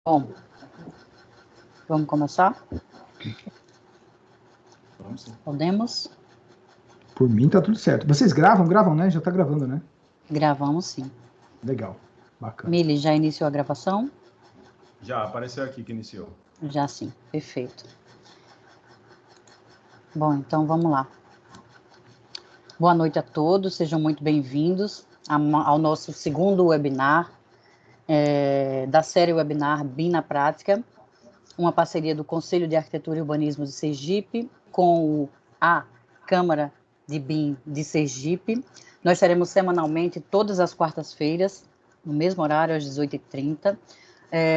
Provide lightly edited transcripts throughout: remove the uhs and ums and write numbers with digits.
Bom, vamos começar? Vamos sim. Podemos? Por mim tá tudo certo. Vocês gravam? Gravam, né? Já tá gravando, né? Gravamos sim. Legal, bacana. Mili, já iniciou a gravação? Já apareceu aqui que iniciou. Já sim, perfeito. Bom, então vamos lá. Boa noite a todos, sejam muito bem-vindos ao nosso segundo webinar da série webinar BIM na Prática, uma parceria do Conselho de Arquitetura e Urbanismo de Sergipe com a Câmara de BIM de Sergipe. Nós teremos semanalmente, todas as quartas-feiras, no mesmo horário, às 18h30,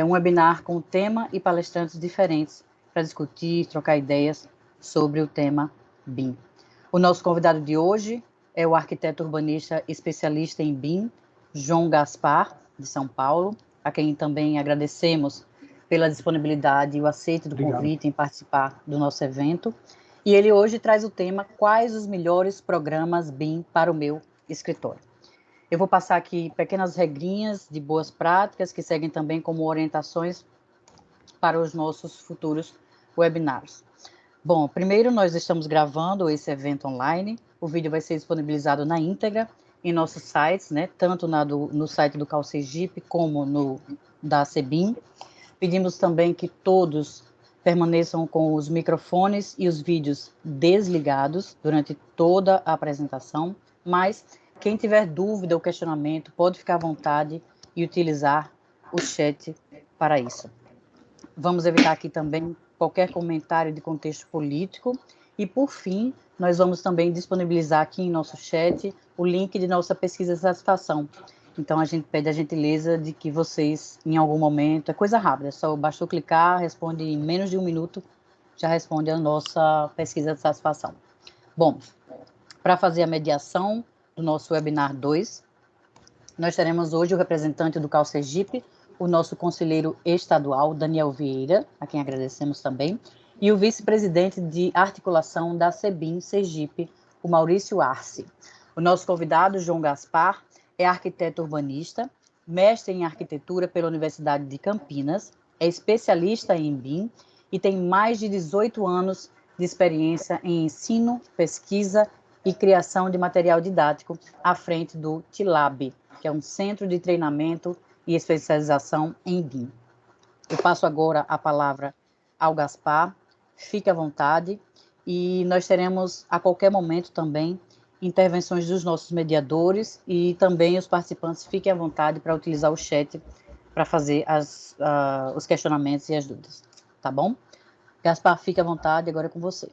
um webinar com tema e palestrantes diferentes para discutir, trocar ideias sobre o tema BIM. O nosso convidado de hoje é o arquiteto urbanista especialista em BIM, João Gaspar, de São Paulo, a quem também agradecemos pela disponibilidade e o aceite do convite em participar do nosso evento. E ele hoje traz o tema Quais os melhores programas BIM para o meu escritório. Eu vou passar aqui pequenas regrinhas de boas práticas que seguem também como orientações para os nossos futuros webinars. Bom, primeiro nós estamos gravando esse evento online. O vídeo vai ser disponibilizado na íntegra em nossos sites, né? Tanto no site do Cal Sergipe como no da CEBIM. Pedimos também que todos permaneçam com os microfones e os vídeos desligados durante toda a apresentação, mas quem tiver dúvida ou questionamento pode ficar à vontade e utilizar o chat para isso. Vamos evitar aqui também qualquer comentário de contexto político. E, por fim, nós vamos também disponibilizar aqui em nosso chat o link de nossa pesquisa de satisfação. Então, a gente pede a gentileza de que vocês, em algum momento, é coisa rápida, só bastou clicar, responde em menos de 1 minuto, já responde a nossa pesquisa de satisfação. Bom, para fazer a mediação do nosso webinar 2, nós teremos hoje o representante do Cal Sergipe, o nosso conselheiro estadual, Daniel Vieira, a quem agradecemos também, e o vice-presidente de articulação da CEBIM Sergipe, o Maurício Arce. O nosso convidado, João Gaspar, é arquiteto urbanista, mestre em arquitetura pela Universidade de Campinas, é especialista em BIM e tem mais de 18 anos de experiência em ensino, pesquisa e criação de material didático à frente do TILAB, que é um centro de treinamento e especialização em BIM. Eu passo agora a palavra ao Gaspar, fique à vontade, e nós teremos a qualquer momento também intervenções dos nossos mediadores e também os participantes fiquem à vontade para utilizar o chat para fazer os questionamentos e as dúvidas, tá bom? Gaspar, fique à vontade, agora é com você.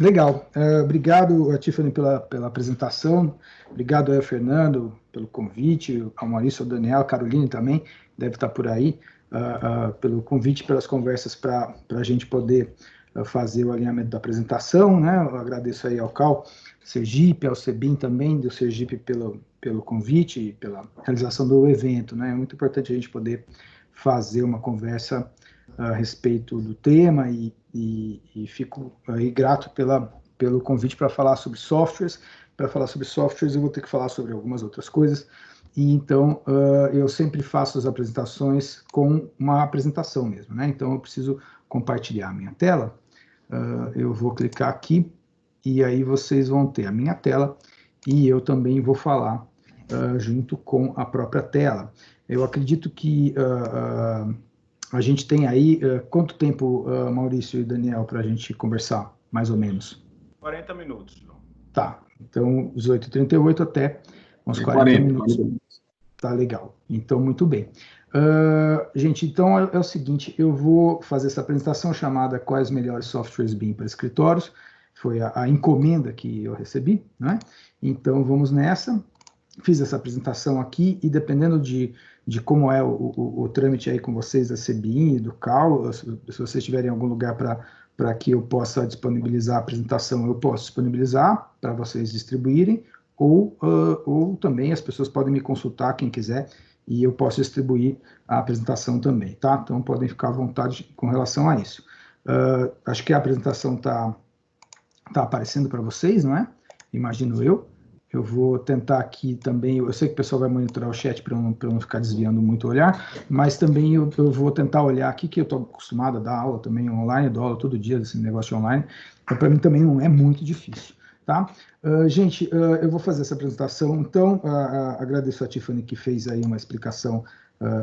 Legal, obrigado, Tiffany, pela apresentação, obrigado ao Fernando pelo convite, ao Maurício, ao Daniel, a Caroline também, deve estar por aí, pelo convite, pelas conversas para a gente poder fazer o alinhamento da apresentação, né? Eu agradeço aí ao Cal Sergipe, ao CEBIM também, do Sergipe pelo convite e pela realização do evento, né? É muito importante a gente poder fazer uma conversa a respeito do tema e fico aí grato pelo convite para falar sobre softwares. Para falar sobre softwares eu vou ter que falar sobre algumas outras coisas, e então eu sempre faço as apresentações com uma apresentação mesmo, né? Então eu preciso compartilhar a minha tela, eu vou clicar aqui, e aí vocês vão ter a minha tela, e eu também vou falar junto com a própria tela. Eu acredito que a gente tem aí, quanto tempo, Maurício e Daniel, para a gente conversar, mais ou menos? 40 minutos, João. Tá, então 18h38 até uns 40 minutos. Tá legal, então muito bem. Gente, então é o seguinte, eu vou fazer essa apresentação chamada Quais os melhores softwares BIM para escritórios, foi a encomenda que eu recebi, né? Então vamos nessa. Fiz essa apresentação aqui e dependendo de como é o trâmite aí com vocês da CEBIM e do CAL, se vocês tiverem algum lugar para que eu possa disponibilizar a apresentação, eu posso disponibilizar para vocês distribuírem, ou também as pessoas podem me consultar, quem quiser, e eu posso distribuir a apresentação também, tá? Então podem ficar à vontade com relação a isso. Acho que a apresentação tá aparecendo para vocês, não é? Imagino eu Eu vou tentar aqui também, eu sei que o pessoal vai monitorar o chat para eu não ficar desviando muito o olhar, mas também eu vou tentar olhar aqui, que eu estou acostumado a dar aula também online, dou aula todo dia desse negócio online, então para mim também não é muito difícil, tá? Gente, eu vou fazer essa apresentação, então agradeço a Tiffany que fez aí uma explicação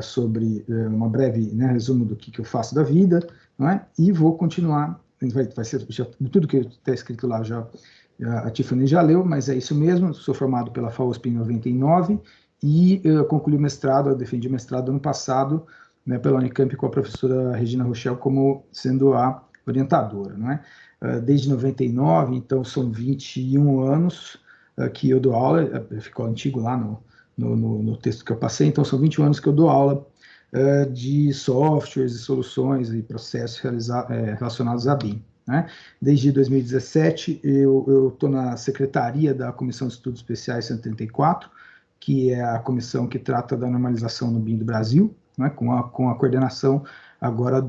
sobre uma breve, né, resumo do que eu faço da vida, não é? E vou continuar, vai ser tudo que está escrito lá já. A Tiffany já leu, mas é isso mesmo. Sou formado pela FAUSP em 99 e concluí o mestrado, eu defendi mestrado ano passado, né, pela Unicamp com a professora Regina Rochel como sendo a orientadora, não é? Desde 99, então são 21 anos que eu dou aula, ficou antigo lá no texto que eu passei, então são 21 anos que eu dou aula de softwares e soluções e processos relacionados à BIM. Né? Desde 2017, eu estou na secretaria da Comissão de Estudos Especiais 134, que é a comissão que trata da normalização no BIM do Brasil, né? com a coordenação agora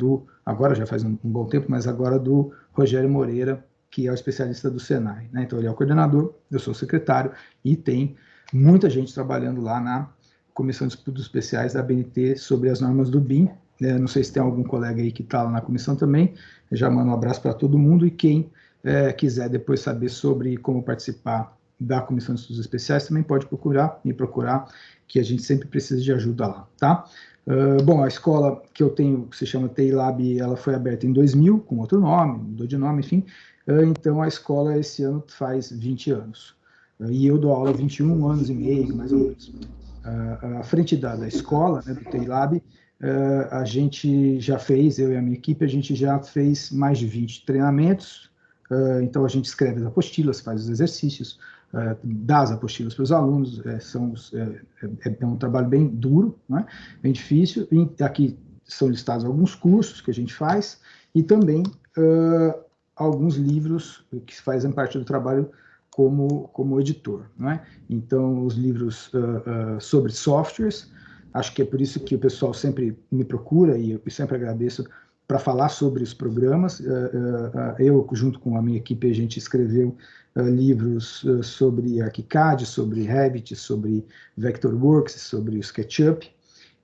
já faz um bom tempo, mas agora do Rogério Moreira, que é o especialista do Senai. Né? Então, ele é o coordenador, eu sou o secretário, e tem muita gente trabalhando lá na Comissão de Estudos Especiais da ABNT sobre as normas do BIM. Não sei se tem algum colega aí que está lá na comissão também, eu já mando um abraço para todo mundo, e quem quiser depois saber sobre como participar da Comissão de Estudos Especiais também pode me procurar, que a gente sempre precisa de ajuda lá, tá? Bom, a escola que eu tenho, que se chama TI Lab, ela foi aberta em 2000, com outro nome, mudou de nome, enfim, então a escola esse ano faz 20 anos, e eu dou aula há 21 anos e meio, mais ou menos. À frente da escola, né, do TI Lab, a gente já fez, eu e a minha equipe, a gente já fez mais de 20 treinamentos, então a gente escreve as apostilas, faz os exercícios, dá as apostilas para os alunos, é um trabalho bem duro, né, bem difícil, e aqui são listados alguns cursos que a gente faz, e também alguns livros que fazem parte do trabalho como editor, não é? Então, os livros sobre softwares, acho que é por isso que o pessoal sempre me procura, e eu sempre agradeço, para falar sobre os programas. Eu, junto com a minha equipe, a gente escreveu livros sobre ArchiCAD, sobre Revit, sobre Vectorworks, sobre o SketchUp,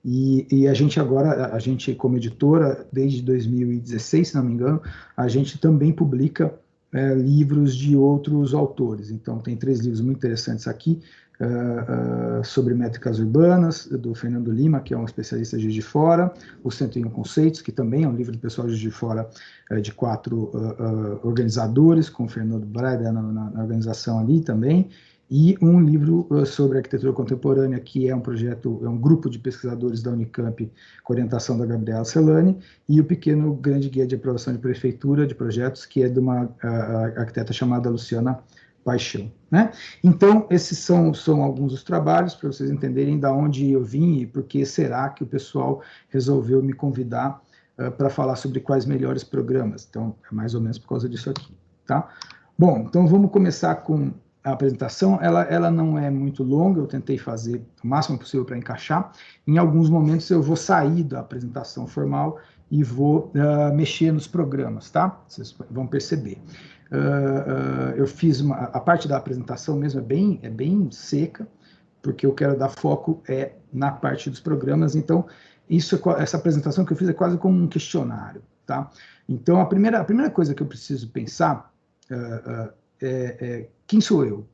e a gente agora, como editora, desde 2016, se não me engano, a gente também publica livros de outros autores. Então, tem 3 livros muito interessantes aqui, sobre métricas urbanas, do Fernando Lima, que é um especialista de Juiz de Fora, o 101 Conceitos, que também é um livro do pessoal de Juiz de Fora, de 4 organizadores, com o Fernando Braida na organização ali também, e um livro sobre arquitetura contemporânea, que é um projeto, é um grupo de pesquisadores da Unicamp, com orientação da Gabriela Celani, e o pequeno grande guia de aprovação de prefeitura de projetos, que é de uma arquiteta chamada Luciana Paixão, né? Então, esses são alguns dos trabalhos, para vocês entenderem de onde eu vim e por que será que o pessoal resolveu me convidar para falar sobre quais melhores programas. Então, é mais ou menos por causa disso aqui, tá? Bom, então vamos começar com a apresentação. Ela não é muito longa, eu tentei fazer o máximo possível para encaixar. Em alguns momentos eu vou sair da apresentação formal e vou mexer nos programas, tá? Vocês vão perceber. Eu fiz a parte da apresentação mesmo é bem seca, porque eu quero dar foco na parte dos programas. Então, essa apresentação que eu fiz é quase como um questionário, tá? Então, a primeira coisa que eu preciso pensar quem sou eu,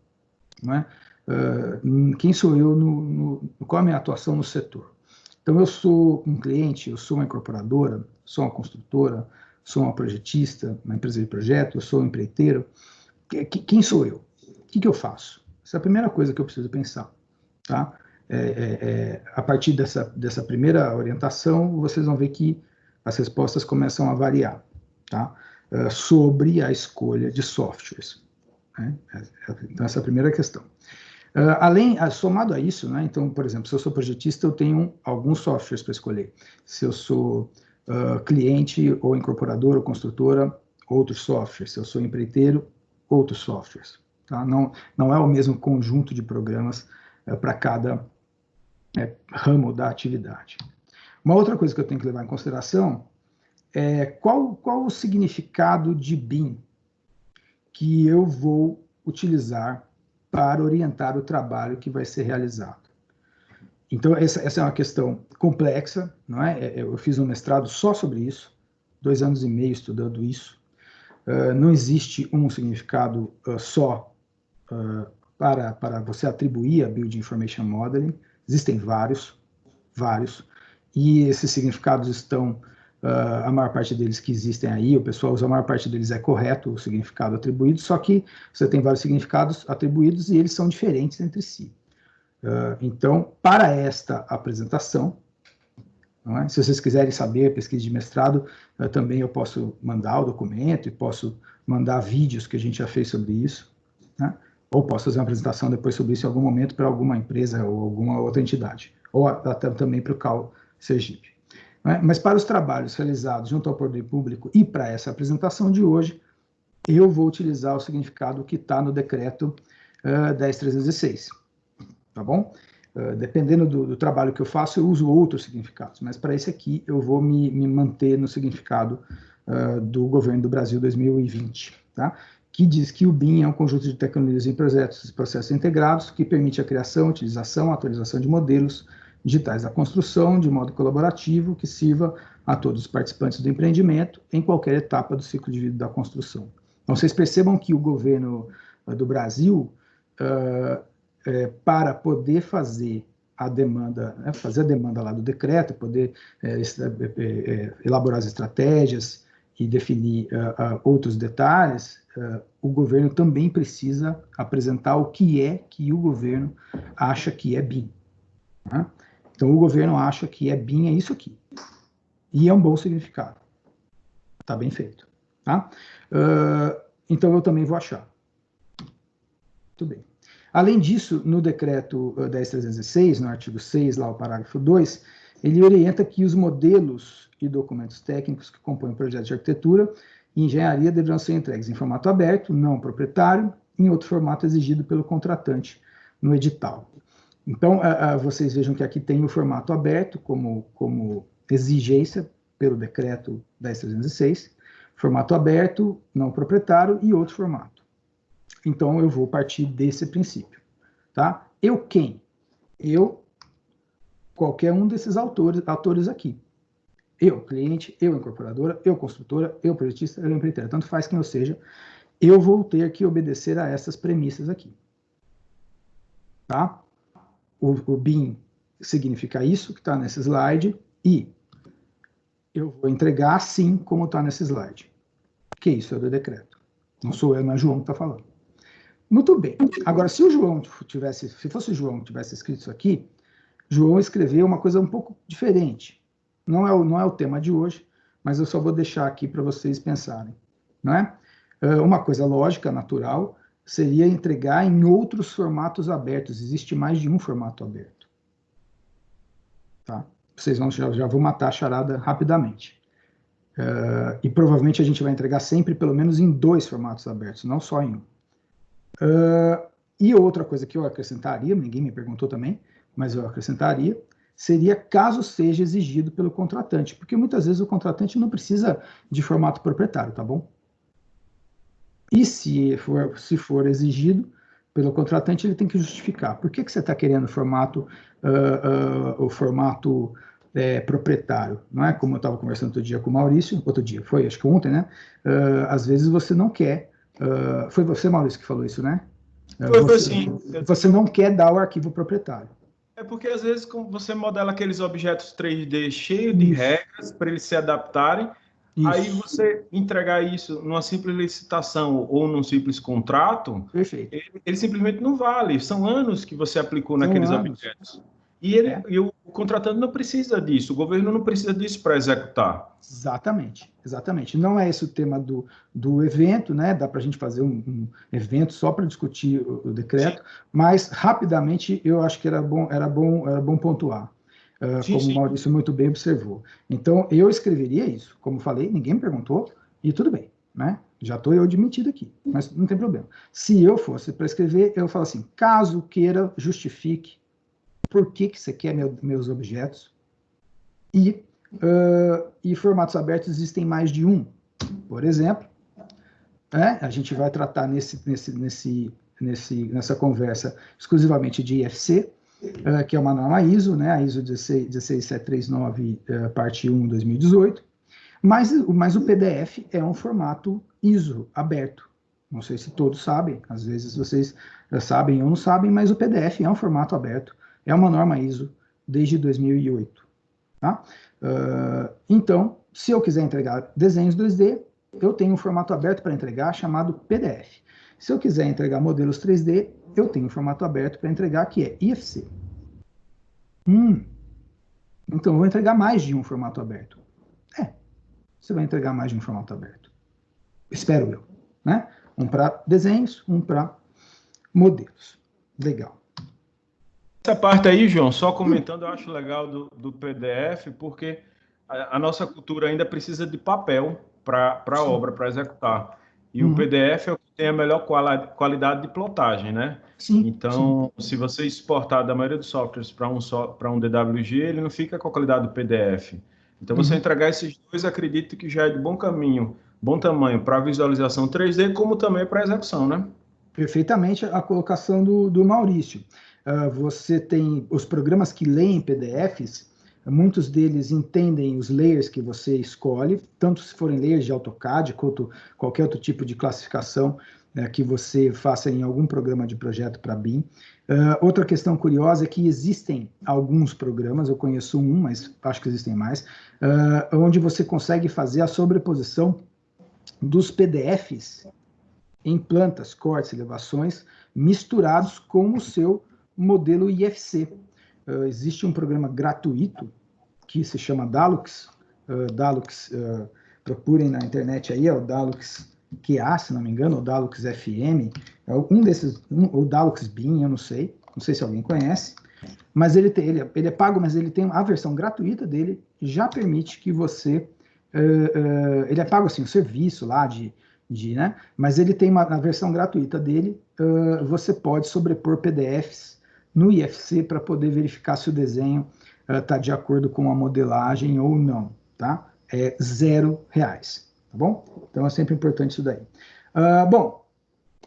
não é? Quem sou eu, qual é a minha atuação no setor? Então, eu sou um cliente, eu sou uma incorporadora, sou uma construtora, sou uma projetista, uma empresa de projeto, eu sou um empreiteiro. Quem sou eu? O que eu faço? Essa é a primeira coisa que eu preciso pensar, tá? A partir dessa primeira orientação, vocês vão ver que as respostas começam a variar, tá? Sobre a escolha de softwares, né? Então, essa é a primeira questão. Somado a isso, né? Então, por exemplo, se eu sou projetista, eu tenho alguns softwares para escolher. Se eu sou cliente ou incorporador ou construtora, outros softwares. Se eu sou empreiteiro, outros softwares. Tá? Não é o mesmo conjunto de programas para cada ramo da atividade. Uma outra coisa que eu tenho que levar em consideração é qual o significado de BIM que eu vou utilizar para orientar o trabalho que vai ser realizado. Então, essa é uma questão complexa, não é? Eu fiz um mestrado só sobre isso, 2 anos e meio estudando isso. Não existe um significado só para você atribuir a Build Information Modeling, existem vários, e esses significados estão, a maior parte deles que existem aí, o pessoal usa, a maior parte deles é correto, o significado atribuído, só que você tem vários significados atribuídos e eles são diferentes entre si. Então, para esta apresentação, não é? Se vocês quiserem saber, pesquisa de mestrado, também eu posso mandar o documento e posso mandar vídeos que a gente já fez sobre isso, né? Ou posso fazer uma apresentação depois sobre isso em algum momento para alguma empresa ou alguma outra entidade, ou até também para o CAU Sergipe. Né? Mas para os trabalhos realizados junto ao poder público e para essa apresentação de hoje, eu vou utilizar o significado que está no decreto 10.316, tá bom? Dependendo do trabalho que eu faço, eu uso outros significados, mas para esse aqui eu vou me manter no significado do Governo do Brasil 2020, tá? Que diz que o BIM é um conjunto de tecnologias e processos integrados que permite a criação, utilização, atualização de modelos digitais da construção de modo colaborativo que sirva a todos os participantes do empreendimento em qualquer etapa do ciclo de vida da construção. Então, vocês percebam que o Governo do Brasil, para poder fazer a demanda, né, lá do decreto, poder elaborar as estratégias e definir outros detalhes, o governo também precisa apresentar o que é que o governo acha que é BIM. Né? Então, o governo acha que BIM é isso aqui. E é um bom significado. Está bem feito. Tá? Então, eu também vou achar. Muito bem. Além disso, no decreto 10.316, no artigo 6, lá o parágrafo 2, ele orienta que os modelos e documentos técnicos que compõem o projeto de arquitetura e engenharia deverão ser entregues em formato aberto, não proprietário, em outro formato exigido pelo contratante no edital. Então, vocês vejam que aqui tem o formato aberto como exigência pelo decreto 10.316, formato aberto, não proprietário e outro formato. Então, eu vou partir desse princípio, tá? Eu quem? Eu, qualquer um desses atores aqui. Eu, cliente, eu, incorporadora, eu, construtora, eu, projetista, eu, empreiteira. Tanto faz quem eu seja, eu vou ter que obedecer a essas premissas aqui. Tá? O BIM significa isso que está nesse slide e eu vou entregar assim como está nesse slide. Que isso é do decreto. Não sou eu, não é João que está falando. Muito bem. Agora, se fosse o João que tivesse escrito isso aqui, João escreveu uma coisa um pouco diferente. Não é o tema de hoje, mas eu só vou deixar aqui para vocês pensarem. Não é? Uma coisa lógica, natural, seria entregar em outros formatos abertos. Existe mais de um formato aberto. Tá? Vocês já vão matar a charada rapidamente. E provavelmente a gente vai entregar sempre pelo menos em 2 formatos abertos, não só em um. E outra coisa que eu acrescentaria, ninguém me perguntou também, mas eu acrescentaria, seria caso seja exigido pelo contratante, porque muitas vezes o contratante não precisa de formato proprietário, tá bom? E se for exigido pelo contratante, ele tem que justificar. Por que você está querendo o formato proprietário? Não é? Como eu estava conversando outro dia com o Maurício, acho que ontem, né? Às vezes você não quer. Foi você, Maurício, que falou isso, né? Foi sim. Você não quer dar o arquivo proprietário. É porque, às vezes, você modela aqueles objetos 3D cheios de regras para eles se adaptarem, aí você entregar isso numa simples licitação ou num simples contrato, ele simplesmente não vale. São anos que você aplicou naqueles objetos. E o contratante não precisa disso, o governo não precisa disso para executar. Exatamente, exatamente. Não é esse o tema do evento, né? Dá para a gente fazer um evento só para discutir o decreto, mas rapidamente eu acho que era bom pontuar, como o Maurício muito bem observou. Então, eu escreveria isso. Como falei, ninguém me perguntou, e tudo bem, né? Já estou eu admitido aqui, mas não tem problema. Se eu fosse para escrever, eu falo assim, caso queira, justifique por que você quer meus objetos, e formatos abertos existem mais de um. Por exemplo, a gente vai tratar nesse nessa conversa exclusivamente de IFC, que é uma norma ISO, né, a ISO 16739, parte 1, 2018, mas o PDF é um formato ISO aberto. Não sei se todos sabem, às vezes vocês sabem ou não sabem, mas o PDF é um formato aberto, é uma norma ISO desde 2008. Tá? Então, se eu quiser entregar desenhos 2D, eu tenho um formato aberto para entregar chamado PDF. Se eu quiser entregar modelos 3D, eu tenho um formato aberto para entregar que é IFC. Então, eu vou entregar mais de um formato aberto. Você vai entregar mais de um formato aberto. Espero eu. Né? Um para desenhos, um para modelos. Legal. Essa parte aí, João, só comentando, eu acho legal do PDF, porque a nossa cultura ainda precisa de papel para a obra, para executar. E o PDF é o que tem a melhor qualidade de plotagem, né? Sim, então, se você exportar da maioria dos softwares para um DWG, ele não fica com a qualidade do PDF. Então, você entregar esses dois, acredito que já é de bom caminho, bom tamanho para visualização 3D, como também para execução, né? Perfeitamente a colocação do Maurício. Você tem os programas que leem PDFs, muitos deles entendem os layers que você escolhe, tanto se forem layers de AutoCAD, quanto qualquer outro tipo de classificação que você faça em algum programa de projeto para BIM. Outra questão curiosa é que existem alguns programas, eu conheço um, mas acho que existem mais, onde você consegue fazer a sobreposição dos PDFs em plantas, cortes, elevações, misturados com o seu modelo IFC. Existe um programa gratuito que se chama Dalux. Procurem na internet aí, é o Dalux QA, se não me engano, ou Dalux FM, ou Dalux BIM, eu não sei se alguém conhece, mas ele é pago, mas ele tem a versão gratuita dele, já permite que você, ele é pago assim, o serviço lá né? Mas ele tem na versão gratuita dele, você pode sobrepor PDFs no IFC para poder verificar se o desenho está de acordo com a modelagem ou não, tá? É R$0, tá bom? Então é sempre importante isso daí. Bom,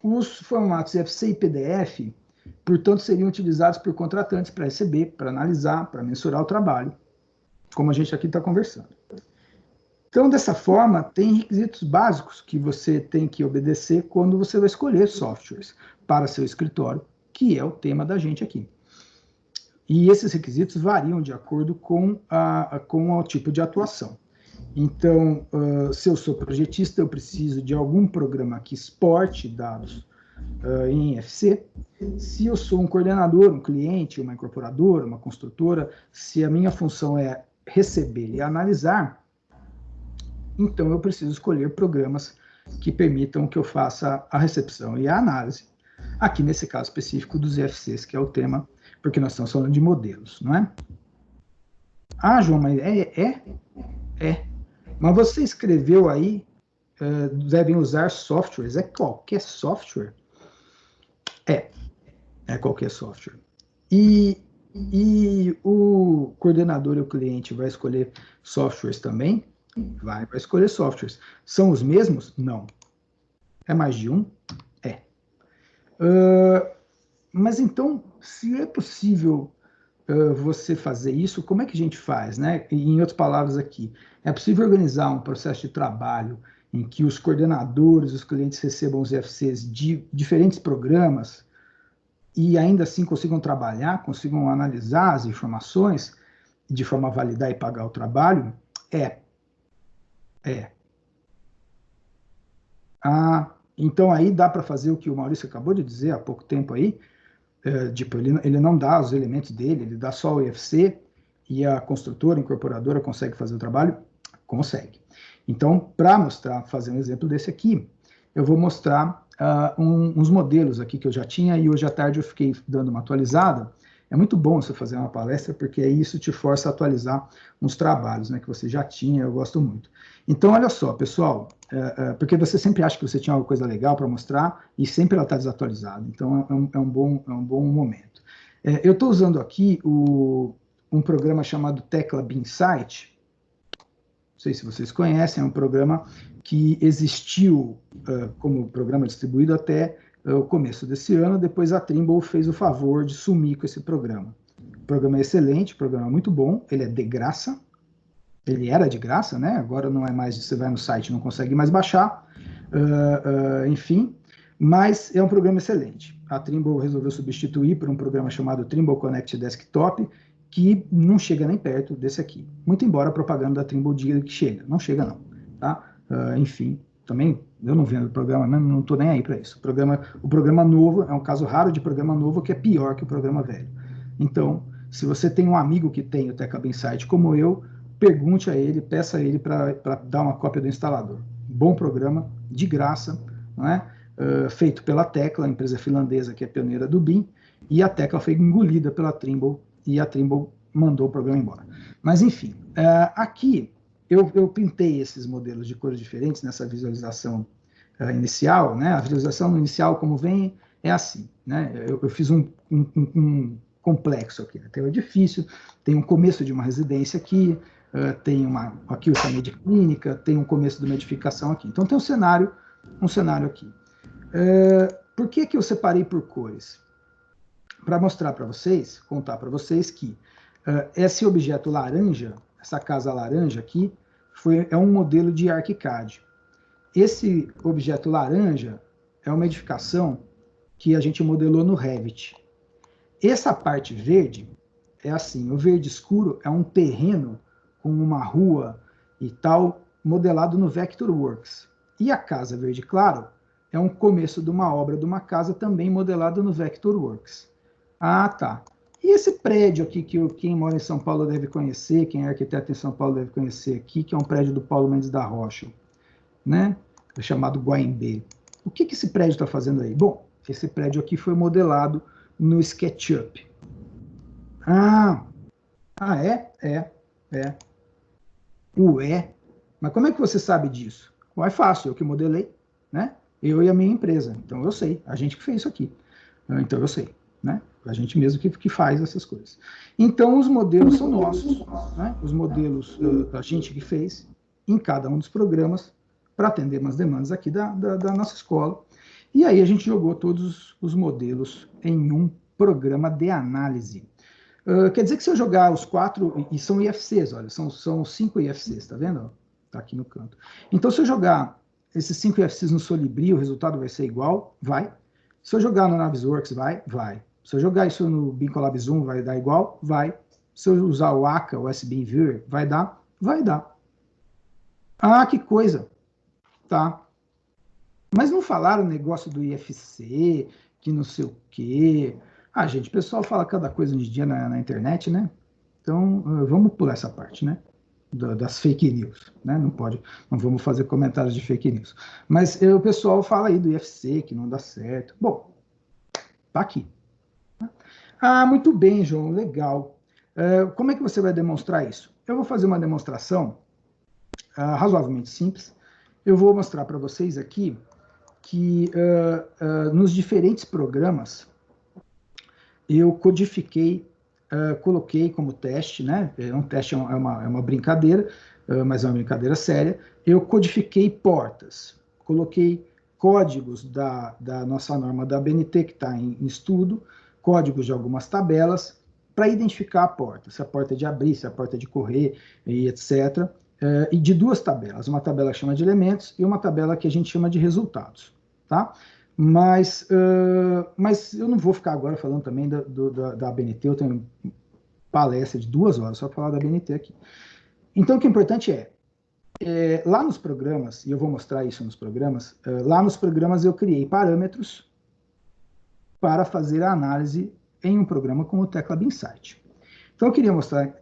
os formatos IFC e PDF, portanto, seriam utilizados por contratantes para receber, para analisar, para mensurar o trabalho, como a gente aqui está conversando. Então, dessa forma, tem requisitos básicos que você tem que obedecer quando você vai escolher softwares para seu escritório, que é o tema da gente aqui. E esses requisitos variam de acordo com o tipo de atuação. Então, se eu sou projetista, eu preciso de algum programa que exporte dados em IFC. Se eu sou um coordenador, um cliente, uma incorporadora, uma construtora, se a minha função é receber e analisar, então eu preciso escolher programas que permitam que eu faça a recepção e a análise. Aqui nesse caso específico dos IFCs, que é o tema, porque nós estamos falando de modelos, não é? Ah, João, mas é. Mas você escreveu aí, devem usar softwares. É qualquer software? É qualquer software. E o coordenador e o cliente vai escolher softwares também? Vai escolher softwares. São os mesmos? Não. É mais de um? É. Mas então, se é possível você fazer isso, como é que a gente faz, né? Em outras palavras aqui, é possível organizar um processo de trabalho em que os coordenadores, os clientes recebam os IFCs de diferentes programas e ainda assim consigam trabalhar, consigam analisar as informações de forma a validar e pagar o trabalho? Então aí dá para fazer o que o Maurício acabou de dizer há pouco tempo aí, tipo, ele não dá os elementos dele, ele dá só o IFC e a construtora, a incorporadora consegue fazer o trabalho? Consegue. Então, para mostrar, fazer um exemplo desse aqui, eu vou mostrar uns modelos aqui que eu já tinha e hoje à tarde eu fiquei dando uma atualizada. É muito bom você fazer uma palestra, porque aí isso te força a atualizar uns trabalhos, né, que você já tinha, eu gosto muito. Então, olha só, pessoal, porque você sempre acha que você tinha alguma coisa legal para mostrar e sempre ela está desatualizada, então é um bom momento. Eu estou usando aqui um programa chamado Tecla BIMsite, não sei se vocês conhecem, é um programa que existiu como programa distribuído até o começo desse ano, depois a Trimble fez o favor de sumir com esse programa. O programa é excelente, o programa é muito bom, ele é de graça, ele era de graça, né? Agora não é mais, você vai no site e não consegue mais baixar, enfim, mas é um programa excelente. A Trimble resolveu substituir por um programa chamado Trimble Connect Desktop, que não chega nem perto desse aqui. Muito embora a propaganda da Trimble diga que chega. Não chega não, tá? Enfim, também eu não vendo o programa, não estou nem aí para isso. O programa novo é um caso raro de programa novo que é pior que o programa velho. Então, se você tem um amigo que tem o Teclab Insight como eu, pergunte a ele, peça a ele para dar uma cópia do instalador. Bom programa, de graça, não é? Feito pela Tecla, a empresa finlandesa que é pioneira do BIM, e a Tecla foi engolida pela Trimble, e a Trimble mandou o programa embora. Mas, enfim, aqui eu pintei esses modelos de cores diferentes nessa visualização inicial, né? A visualização inicial, como vem, é assim, né? Eu fiz um complexo aqui, né? Tem um edifício, tem um começo de uma residência aqui, tem aqui o chamei de clínica, tem um começo de uma edificação aqui. Então tem um cenário aqui. Por que eu separei por cores? Para mostrar para vocês, contar para vocês que esse objeto laranja, essa casa laranja aqui, é um modelo de ArchiCAD. Esse objeto laranja é uma edificação que a gente modelou no Revit. Essa parte verde é assim, o verde escuro é um terreno com uma rua e tal, modelado no Vectorworks. E a casa verde claro é um começo de uma obra de uma casa também modelada no Vectorworks. Ah, tá. E esse prédio aqui que quem mora em São Paulo deve conhecer, quem é arquiteto em São Paulo deve conhecer aqui, que é um prédio do Paulo Mendes da Rocha, né? É chamado Guaimbê. O que esse prédio está fazendo aí? Bom, esse prédio aqui foi modelado no SketchUp. É. Ué, mas como é que você sabe disso? É fácil, eu que modelei, né? Eu e a minha empresa, então eu sei, a gente que fez isso aqui. Então eu sei, né? A gente mesmo que faz essas coisas. Então os modelos são nossos, né? Os modelos a gente que fez em cada um dos programas para atender umas demandas aqui da nossa escola. E aí a gente jogou todos os modelos em um programa de análise. Quer dizer que se eu jogar os 4, e são IFCs, olha, são 5 IFCs, tá vendo? Tá aqui no canto. Então, se eu jogar esses 5 IFCs no Solibri, o resultado vai ser igual? Vai. Se eu jogar no Navisworks, vai. Se eu jogar isso no BIM Collab Zoom, vai dar igual? Vai. Se eu usar o ACA, o SBIM Viewer, vai dar? Vai dar. Ah, que coisa. Tá. Mas não falaram o negócio do IFC, que não sei o quê. Ah, gente, o pessoal fala cada coisa hoje em dia na internet, né? Então, vamos pular essa parte, né? Das fake news, né? Não vamos fazer comentários de fake news. Mas o pessoal fala aí do IFC, que não dá certo. Bom, tá aqui. Ah, muito bem, João, legal. Como é que você vai demonstrar isso? Eu vou fazer uma demonstração razoavelmente simples. Eu vou mostrar para vocês aqui que nos diferentes programas eu codifiquei, coloquei como teste, né? Um teste é uma brincadeira, mas é uma brincadeira séria. Eu codifiquei portas, coloquei códigos da nossa norma da ABNT, que está em estudo, códigos de algumas tabelas, para identificar a porta, se a porta é de abrir, se a porta é de correr, e etc. E de 2 tabelas, uma tabela que chama de elementos e uma tabela que a gente chama de resultados, tá? Mas eu não vou ficar agora falando também da ABNT, eu tenho palestra de 2 horas só para falar da ABNT aqui. Então, o que é importante lá nos programas, e eu vou mostrar isso nos programas, lá nos programas eu criei parâmetros para fazer a análise em um programa como o Teclab Insight. Então, eu queria mostrar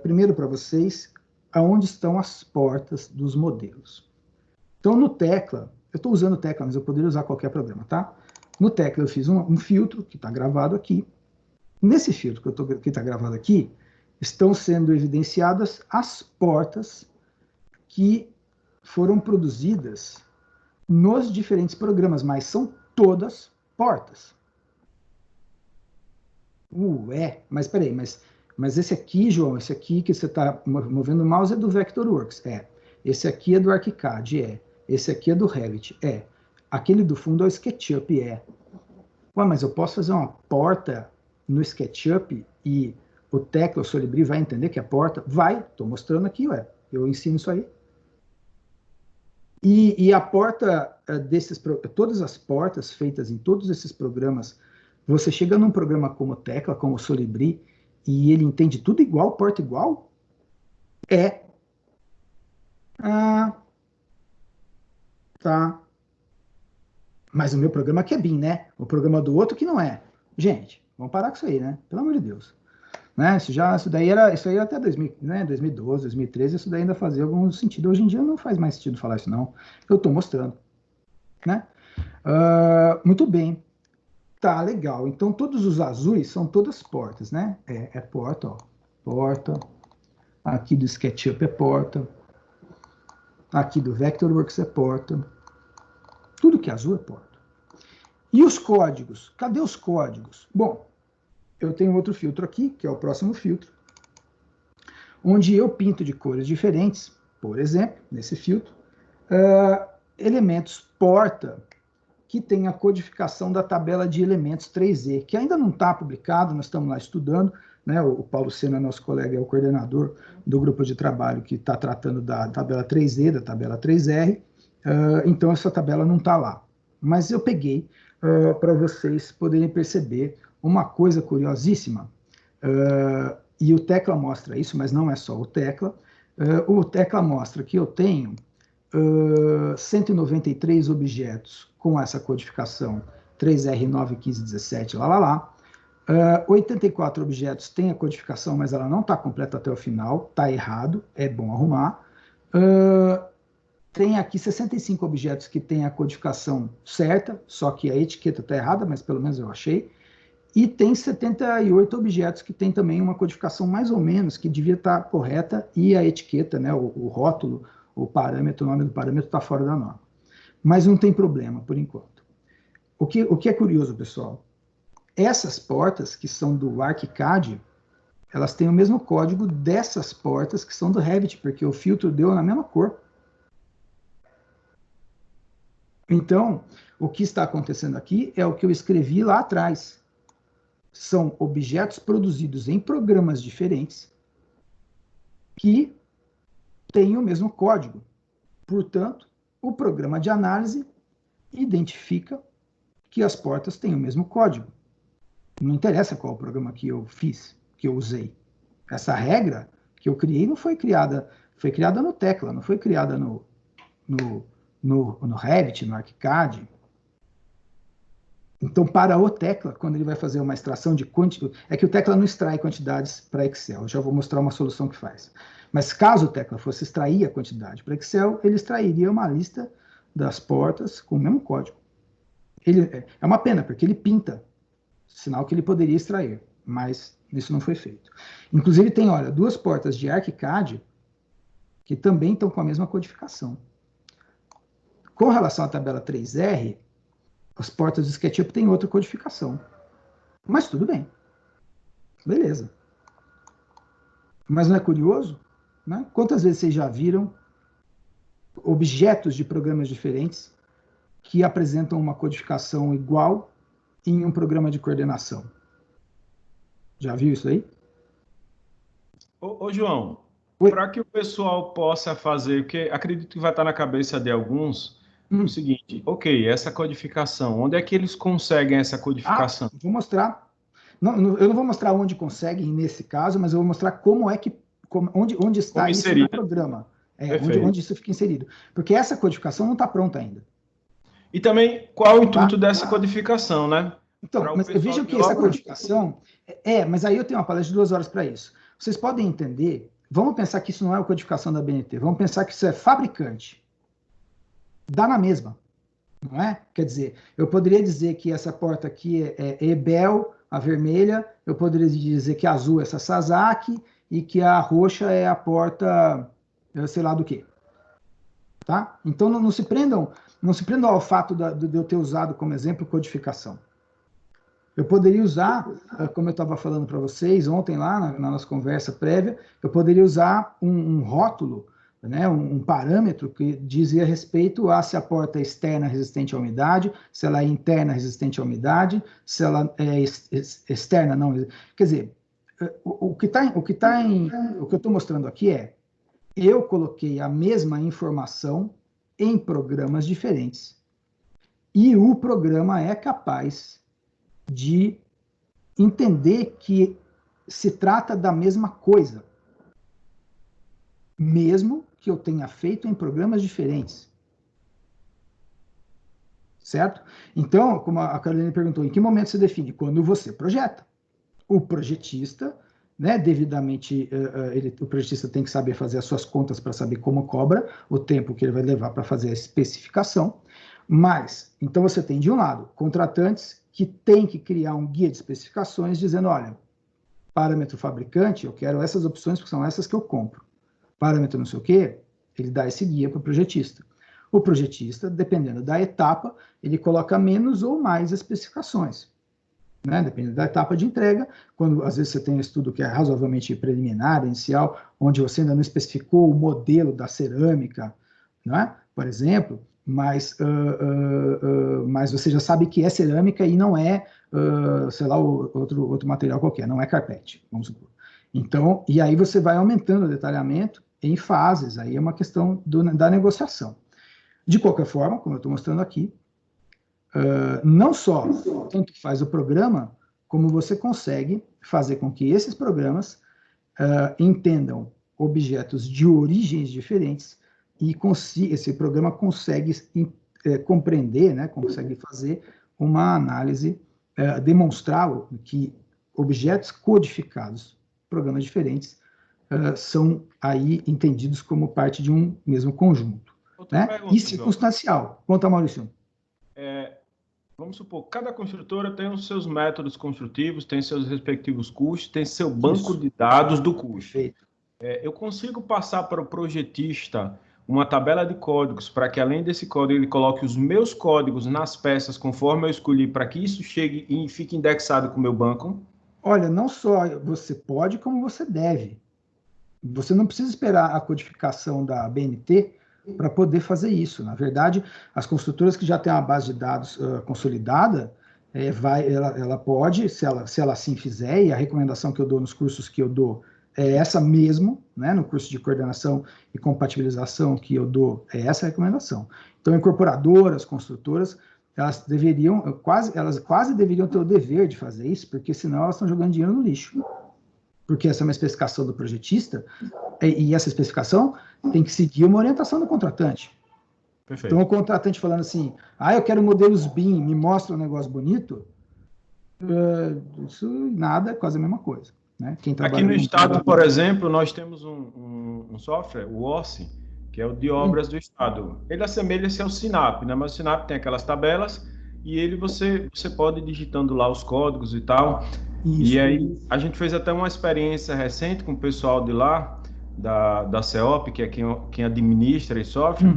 primeiro para vocês aonde estão as portas dos modelos. Então, no Tecla, eu estou usando o Tecla, mas eu poderia usar qualquer programa, tá? No Tecla eu fiz um filtro, que está gravado aqui. Nesse filtro que está gravado aqui, estão sendo evidenciadas as portas que foram produzidas nos diferentes programas, mas são todas portas. Mas peraí, mas esse aqui, João, esse aqui que você está movendo o mouse é do Vectorworks? Esse aqui é do ArchiCAD? Esse aqui é do Revit? Aquele do fundo é o SketchUp? Ué, mas eu posso fazer uma porta no SketchUp e o Tecla, o Solibri vai entender que é porta? Vai, estou mostrando aqui, ué. Eu ensino isso aí. E a porta todas as portas feitas em todos esses programas, você chega num programa como Tecla, como o Solibri, e ele entende tudo igual, porta igual? É. Ah, tá. Mas o meu programa aqui é BIM, né? O programa do outro que não é. Gente, vamos parar com isso aí, né? Pelo amor de Deus. Né? Isso aí era até 2000, né? 2012, 2013, isso daí ainda fazia algum sentido. Hoje em dia não faz mais sentido falar isso, não. Eu estou mostrando. Né? Muito bem. Tá, legal. Então, todos os azuis são todas portas, né? É porta, ó. Porta. Aqui do SketchUp é porta. Aqui do Vectorworks é porta. Tudo que é azul é porta. E os códigos? Cadê os códigos? Bom, eu tenho outro filtro aqui, que é o próximo filtro, onde eu pinto de cores diferentes, por exemplo, nesse filtro, elementos porta que tem a codificação da tabela de elementos 3E, que ainda não está publicado, nós estamos lá estudando, né? O Paulo Sena, nosso colega, é o coordenador do grupo de trabalho que está tratando da tabela 3E, da tabela 3R, então essa tabela não está lá. Mas eu peguei para vocês poderem perceber uma coisa curiosíssima, e o Tecla mostra isso, mas não é só o Tecla. O Tecla mostra que eu tenho 193 objetos com essa codificação 3R91517, lá, lá, lá. 84 objetos têm a codificação, mas ela não está completa até o final, está errado, é bom arrumar. Tem aqui 65 objetos que têm a codificação certa, só que a etiqueta está errada, mas pelo menos eu achei. E tem 78 objetos que têm também uma codificação mais ou menos, que devia estar correta, e a etiqueta, né, o rótulo, o parâmetro, o nome do parâmetro está fora da norma. Mas não tem problema, por enquanto. O que é curioso, pessoal, essas portas que são do ArchiCAD, elas têm o mesmo código dessas portas que são do Revit, porque o filtro deu na mesma cor. Então, o que está acontecendo aqui é o que eu escrevi lá atrás. São objetos produzidos em programas diferentes que têm o mesmo código. Portanto, o programa de análise identifica que as portas têm o mesmo código. Não interessa qual o programa que eu fiz, que eu usei. Essa regra que eu criei não foi criada no Tecla, não foi criada no Revit, no ArchiCAD. Então, para o Tecla, quando ele vai fazer uma extração de quantidade, é que o Tecla não extrai quantidades para Excel, eu já vou mostrar uma solução que faz. Mas caso o Tecla fosse extrair a quantidade para Excel, ele extrairia uma lista das portas com o mesmo código. É uma pena, porque ele pinta, sinal que ele poderia extrair, mas isso não foi feito. Inclusive tem, olha, duas portas de ArchiCAD que também estão com a mesma codificação. Com relação à tabela 3R, as portas do SketchUp têm outra codificação. Mas tudo bem. Beleza. Mas não é curioso? Né? Quantas vezes vocês já viram objetos de programas diferentes que apresentam uma codificação igual em um programa de coordenação? Já viu isso aí? Ô João, para que o pessoal possa fazer, porque acredito que vai estar na cabeça de alguns, o seguinte, ok, essa codificação, onde é que eles conseguem essa codificação? Vou mostrar. Eu não vou mostrar onde conseguem nesse caso, mas eu vou mostrar como é que, onde está isso no programa. Onde isso fica inserido. Porque essa codificação não está pronta ainda. E também, qual é o intuito dessa codificação, né? Então, mas vejam que essa codificação... mas aí eu tenho uma palestra de 2 horas para isso. Vocês podem entender, vamos pensar que isso não é a codificação da BNT, vamos pensar que isso é fabricante. Dá na mesma, não é? Quer dizer, eu poderia dizer que essa porta aqui é Ebel, a vermelha, eu poderia dizer que a azul é essa Sasaki e que a roxa é a porta, sei lá do quê. Tá? Então não se prendam ao fato de eu ter usado como exemplo codificação. Eu poderia usar, como eu estava falando para vocês ontem lá na nossa conversa prévia, eu poderia usar um rótulo né, um parâmetro que dizia respeito a se a porta é externa resistente à umidade, se ela é interna resistente à umidade, se ela é externa não. Quer dizer, o que eu estou mostrando aqui é, eu coloquei a mesma informação em programas diferentes e o programa é capaz de entender que se trata da mesma coisa, mesmo que eu tenha feito em programas diferentes. Certo? Então, como a Carolina perguntou, em que momento se define? Quando você projeta. O projetista, né, devidamente, o projetista tem que saber fazer as suas contas para saber como cobra, o tempo que ele vai levar para fazer a especificação. Mas, então você tem, de um lado, contratantes que têm que criar um guia de especificações dizendo, olha, parâmetro fabricante, eu quero essas opções porque são essas que eu compro. Parâmetro não sei o quê, ele dá esse guia para o projetista. O projetista, dependendo da etapa, ele coloca menos ou mais especificações. Né? Dependendo da etapa de entrega, quando às vezes você tem um estudo que é razoavelmente preliminar, inicial, onde você ainda não especificou o modelo da cerâmica, né? Por exemplo, mas você já sabe que é cerâmica e não é, sei lá, outro material qualquer, não é carpete, vamos supor. Então, e aí você vai aumentando o detalhamento em fases, aí é uma questão da negociação. De qualquer forma, como eu estou mostrando aqui, não só tanto faz o programa, como você consegue fazer com que esses programas entendam objetos de origens diferentes e esse programa consegue compreender, né, consegue fazer uma análise, demonstrar que objetos codificados, programas diferentes, são aí entendidos como parte de um mesmo conjunto. Né? E circunstancial. Conta, Maurício. Vamos supor, cada construtora tem os seus métodos construtivos, tem seus respectivos custos, tem seu banco de dados do custo. Eu consigo passar para o projetista uma tabela de códigos para que, além desse código, ele coloque os meus códigos nas peças conforme eu escolhi, para que isso chegue e fique indexado com o meu banco? Olha, não só você pode, como você deve. Você não precisa esperar a codificação da BNT para poder fazer isso. Na verdade, as construtoras que já têm uma base de dados consolidada, ela pode, se ela assim fizer, e a recomendação que eu dou nos cursos que eu dou é essa mesmo, né, no curso de coordenação e compatibilização que eu dou, é essa a recomendação. Então, incorporadoras, construtoras, elas quase deveriam ter o dever de fazer isso, porque senão elas estão jogando dinheiro no lixo. Porque essa é uma especificação do projetista, e essa especificação tem que seguir uma orientação do contratante. Perfeito. Então, o contratante falando assim, eu quero modelos BIM, me mostra um negócio bonito, isso nada, é quase a mesma coisa. Né? Aqui no estado, por exemplo, nós temos um software, o OSSI, que é o de obras do estado. Ele assemelha-se ao Sinap, né? Mas o Sinap tem aquelas tabelas, e você pode ir digitando lá os códigos e tal. Isso. E aí, a gente fez até uma experiência recente com o pessoal de lá, da CEOP, que é quem administra esse software.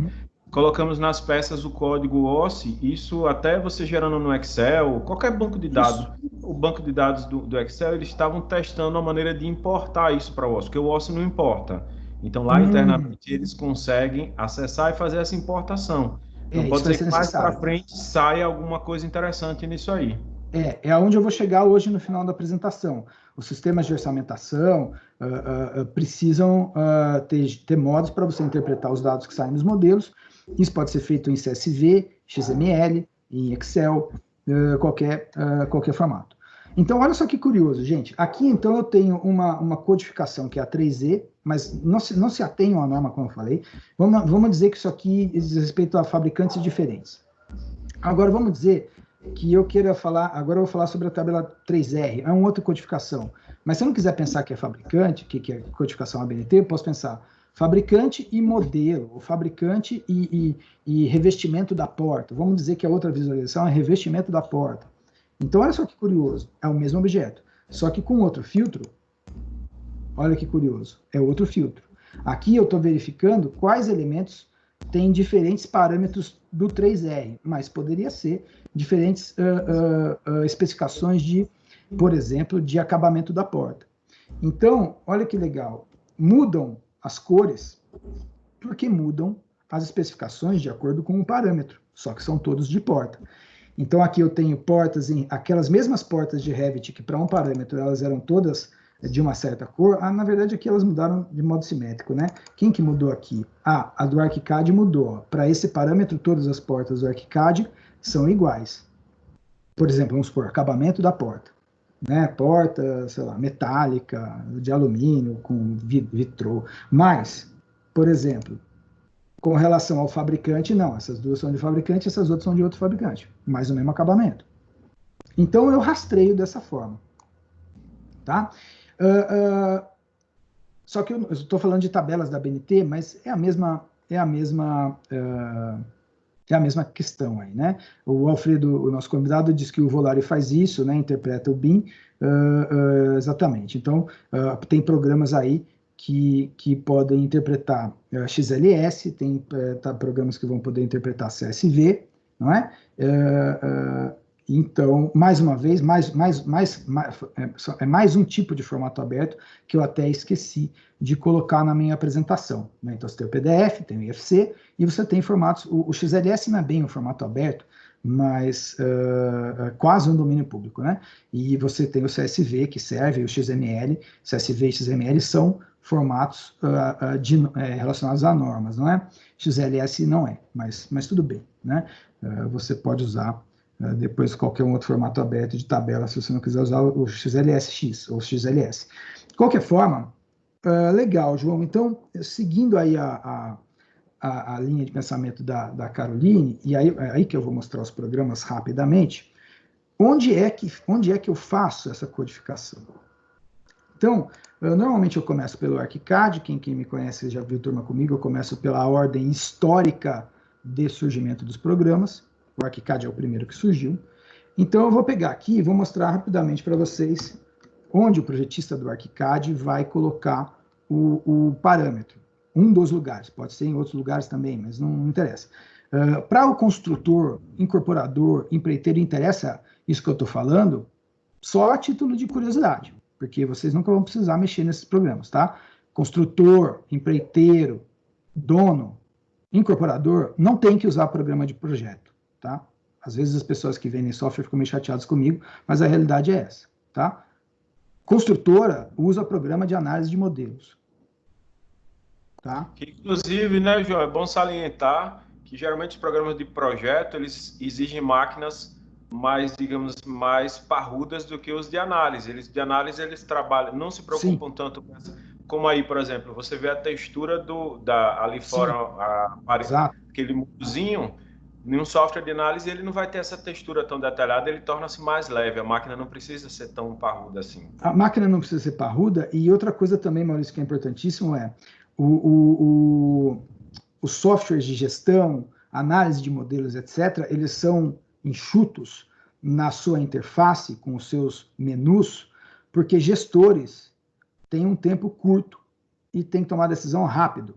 Colocamos nas peças o código OSSI, isso até você gerando no Excel, qualquer banco de dados. O banco de dados do Excel, eles estavam testando a maneira de importar isso para o OSSI, porque o OSSI não importa. Então, lá internamente, eles conseguem acessar e fazer essa importação. Então, pode ser que mais para frente saia alguma coisa interessante nisso aí. É aonde eu vou chegar hoje no final da apresentação. Os sistemas de orçamentação precisam ter modos para você interpretar os dados que saem dos modelos. Isso pode ser feito em CSV, XML, em Excel, qualquer formato. Então, olha só que curioso, gente. Aqui, então, eu tenho uma codificação que é a 3E, mas não se atenham à norma, como eu falei. Vamos dizer que isso aqui diz respeito a fabricantes diferentes. Agora, vamos dizer que eu queira falar, agora eu vou falar sobre a tabela 3R, é uma outra codificação. Mas se eu não quiser pensar que é fabricante, que é codificação ABNT, eu posso pensar fabricante e modelo, ou fabricante e revestimento da porta. Vamos dizer que a outra visualização é revestimento da porta. Então, olha só que curioso, é o mesmo objeto, só que com outro filtro. Olha que curioso, é outro filtro. Aqui eu estou verificando quais elementos têm diferentes parâmetros do 3R, mas poderia ser diferentes especificações de, por exemplo, de acabamento da porta. Então, olha que legal, mudam as cores, porque mudam as especificações de acordo com o parâmetro, só que são todos de porta. Então, aqui eu tenho portas, aquelas mesmas portas de Revit, que para um parâmetro elas eram todas de uma certa cor, na verdade aqui elas mudaram de modo simétrico, né? Quem que mudou aqui? A do ArchiCAD mudou. Para esse parâmetro, todas as portas do ArchiCAD são iguais. Por exemplo, vamos supor, acabamento da porta, né? Porta, sei lá, metálica, de alumínio, com vitrô. Mas, por exemplo, com relação ao fabricante, não. Essas duas são de fabricante, essas outras são de outro fabricante. Mas o mesmo acabamento. Então, eu rastreio dessa forma. Tá? Só que eu estou falando de tabelas da BNT, mas é a mesma questão aí, né? O Alfredo, o nosso convidado, diz que o Volare faz isso, né? Interpreta o BIM, exatamente. Então, tem programas aí que podem interpretar XLS, tem programas que vão poder interpretar CSV, não é? Então, mais uma vez, é mais um tipo de formato aberto que eu até esqueci de colocar na minha apresentação, né? Então, você tem o PDF, tem o IFC, e você tem formatos, o XLS não é bem um formato aberto, mas quase um domínio público, né? E você tem o CSV, que serve, o XML, CSV e XML são formatos relacionados a normas, não é? XLS não é, mas tudo bem, né? Você pode usar depois qualquer um outro formato aberto de tabela, se você não quiser usar o XLSX ou XLS. De qualquer forma, legal, João. Então, seguindo aí a linha de pensamento da Caroline, e aí que eu vou mostrar os programas rapidamente, onde é que eu faço essa codificação? Então, normalmente eu começo pelo ArchiCAD, quem me conhece já viu turma comigo, eu começo pela ordem histórica de surgimento dos programas. O ArchiCAD é o primeiro que surgiu. Então, eu vou pegar aqui e vou mostrar rapidamente para vocês onde o projetista do ArchiCAD vai colocar o parâmetro. Um dos lugares, pode ser em outros lugares também, mas não interessa. Para o construtor, incorporador, empreiteiro, interessa isso que eu estou falando só a título de curiosidade, porque vocês nunca vão precisar mexer nesses programas, tá? Construtor, empreiteiro, dono, incorporador, não tem que usar programa de projeto, tá? Às vezes as pessoas que vendem software ficam meio chateadas comigo, mas a realidade é essa, tá? Construtora usa programa de análise de modelos. Tá? Que, inclusive, né, João, é bom salientar que geralmente os programas de projeto, eles exigem máquinas mais, digamos, mais parrudas do que os de análise. Eles trabalham, não se preocupam Sim. tanto com essa, como aí, por exemplo, você vê a textura ali fora, aquele murozinho, em um software de análise, ele não vai ter essa textura tão detalhada, ele torna-se mais leve, a máquina não precisa ser tão parruda assim. A máquina não precisa ser parruda, e outra coisa também, Maurício, que é importantíssimo os softwares de gestão, análise de modelos, etc., eles são enxutos na sua interface com os seus menus, porque gestores têm um tempo curto e tem que tomar decisão rápido.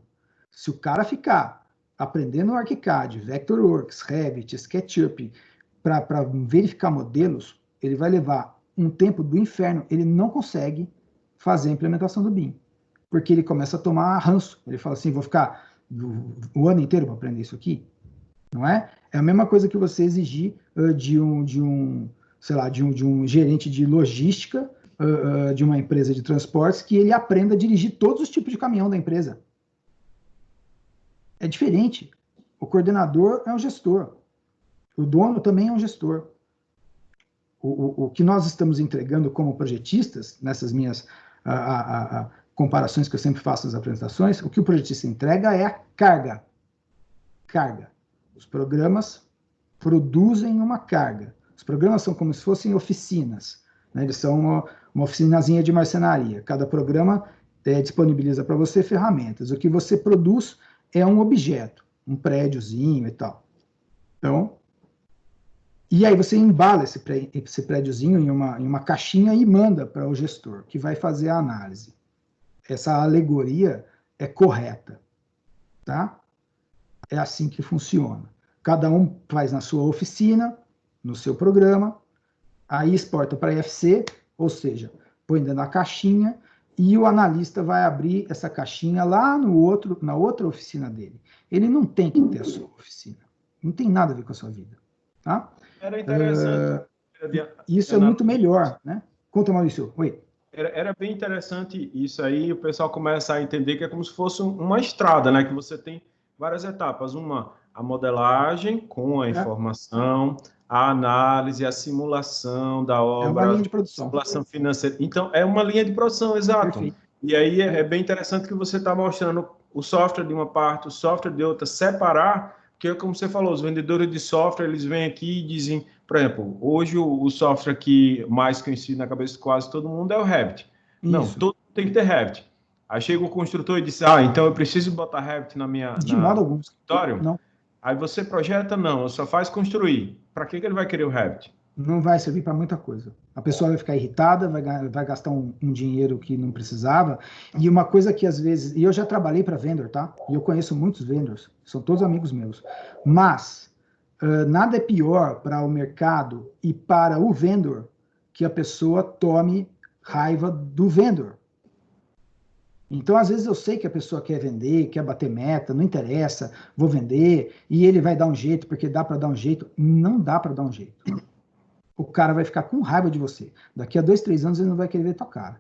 Se o cara ficar aprendendo o ArchiCAD, Vectorworks, Revit, SketchUp, para verificar modelos, ele vai levar um tempo do inferno, ele não consegue fazer a implementação do BIM. Porque ele começa a tomar ranço. Ele fala assim, vou ficar o ano inteiro para aprender isso aqui? Não é? É a mesma coisa que você exigir de um gerente de logística de uma empresa de transportes que ele aprenda a dirigir todos os tipos de caminhão da empresa. É diferente. O coordenador é um gestor. O dono também é um gestor. O que nós estamos entregando como projetistas, nessas minhas comparações que eu sempre faço nas apresentações, o que o projetista entrega é a carga. Carga. Os programas produzem uma carga. Os programas são como se fossem oficinas, né? Eles são uma oficinazinha de marcenaria. Cada programa disponibiliza para você ferramentas. O que você produz é um objeto, um prédiozinho e tal. Então, e aí você embala esse prédiozinho em uma caixinha e manda para o gestor, que vai fazer a análise. Essa alegoria é correta, tá? É assim que funciona. Cada um faz na sua oficina, no seu programa, aí exporta para IFC, ou seja, põe dentro da caixinha, e o analista vai abrir essa caixinha lá na outra oficina dele. Ele não tem que ter a sua oficina. Não tem nada a ver com a sua vida. Tá? Era interessante. Isso é muito melhor, né? Conta, Maurício. Oi. Era bem interessante isso aí, o pessoal começa a entender que é como se fosse uma estrada, né? Que você tem várias etapas. A modelagem com a informação, a análise, a simulação da obra. É uma linha de produção. Simulação financeira. Então, é uma linha de produção, exato. Perfeito. E aí é bem interessante que você está mostrando o software de uma parte, o software de outra, separar, porque, como você falou, os vendedores de software, eles vêm aqui e dizem, por exemplo, hoje o software que mais conhecido na cabeça de quase todo mundo é o Revit. Isso. Não, todo mundo tem que ter Revit. Aí chega o construtor e diz, então eu preciso botar Revit na minha modo algum. Escritório? Não. Aí você projeta? Não, só faz construir. Para que ele vai querer o Revit? Não vai servir para muita coisa. A pessoa vai ficar irritada, vai gastar um dinheiro que não precisava. E uma coisa que às vezes... E eu já trabalhei para vendor, tá? E eu conheço muitos vendors, são todos amigos meus. Mas nada é pior para o mercado e para o vendor que a pessoa tome raiva do vendor. Então, às vezes eu sei que a pessoa quer vender, quer bater meta, não interessa, vou vender, e ele vai dar um jeito, porque dá para dar um jeito. Não dá para dar um jeito. O cara vai ficar com raiva de você. Daqui a 2, 3 anos ele não vai querer ver tua cara.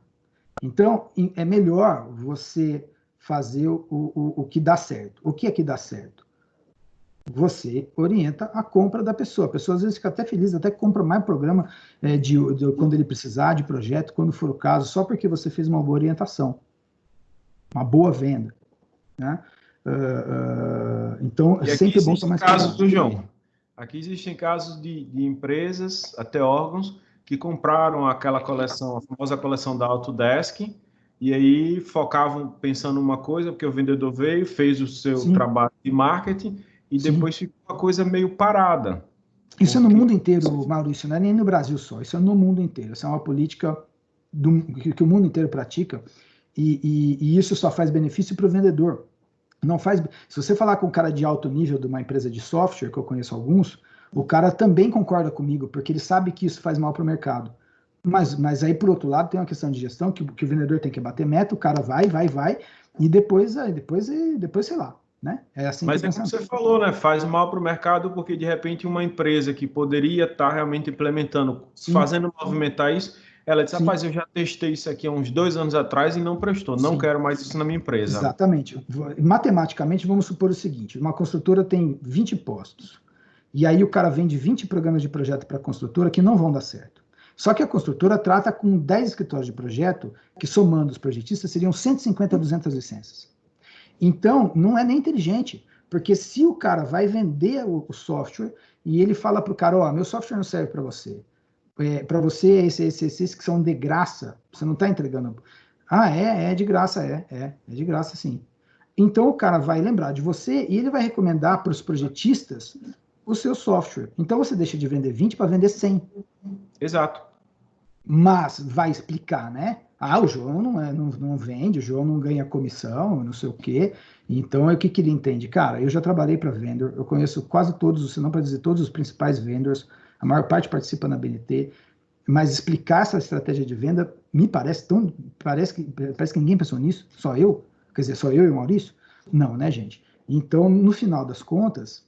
Então, é melhor você fazer o que dá certo. O que é que dá certo? Você orienta a compra da pessoa. A pessoa às vezes fica até feliz, até compra mais programa quando ele precisar, de projeto, quando for o caso, só porque você fez uma boa orientação. Uma boa venda. Né? Então, é sempre bom tomar esse casos do João. Aqui existem casos de empresas, até órgãos, que compraram aquela coleção, a famosa coleção da Autodesk, e aí focavam pensando numa coisa, porque o vendedor veio, fez o seu trabalho de marketing, e depois ficou uma coisa meio parada. Isso é no mundo inteiro, Maurício, não é nem no Brasil só, isso é no mundo inteiro. Isso é uma política que o mundo inteiro pratica, e isso só faz benefício para o vendedor. Não faz. Se você falar com um cara de alto nível de uma empresa de software, que eu conheço alguns, o cara também concorda comigo, porque ele sabe que isso faz mal para o mercado. Mas aí, por outro lado, tem uma questão de gestão, que o vendedor tem que bater meta, o cara vai, e depois sei lá. Né? É assim. Mas é como você falou, né? Faz mal para o mercado, porque de repente uma empresa que poderia estar realmente implementando, fazendo movimentar isso, ela disse, rapaz, eu já testei isso aqui há uns 2 anos atrás e não prestou, não quero mais isso na minha empresa. Exatamente. Matematicamente, vamos supor o seguinte, uma construtora tem 20 postos, e aí o cara vende 20 programas de projeto para a construtora que não vão dar certo. Só que a construtora trata com 10 escritórios de projeto, que somando os projetistas seriam 150 a 200 licenças. Então, não é nem inteligente, porque se o cara vai vender o software e ele fala para o cara, meu software não serve para você, para você esses que são de graça, você não está entregando. É de graça, é de graça sim. Então o cara vai lembrar de você e ele vai recomendar para os projetistas o seu software. Então você deixa de vender 20 para vender 100. Exato. Mas vai explicar, né? O João não vende, o João não ganha comissão, não sei o quê. Então, o que ele entende? Cara, eu já trabalhei para vendor, eu conheço quase todos, se não para dizer todos os principais vendors, a maior parte participa na BNT, mas explicar essa estratégia de venda me parece que ninguém pensou nisso, só eu, quer dizer, só eu e o Maurício? Não, né, gente? Então, no final das contas,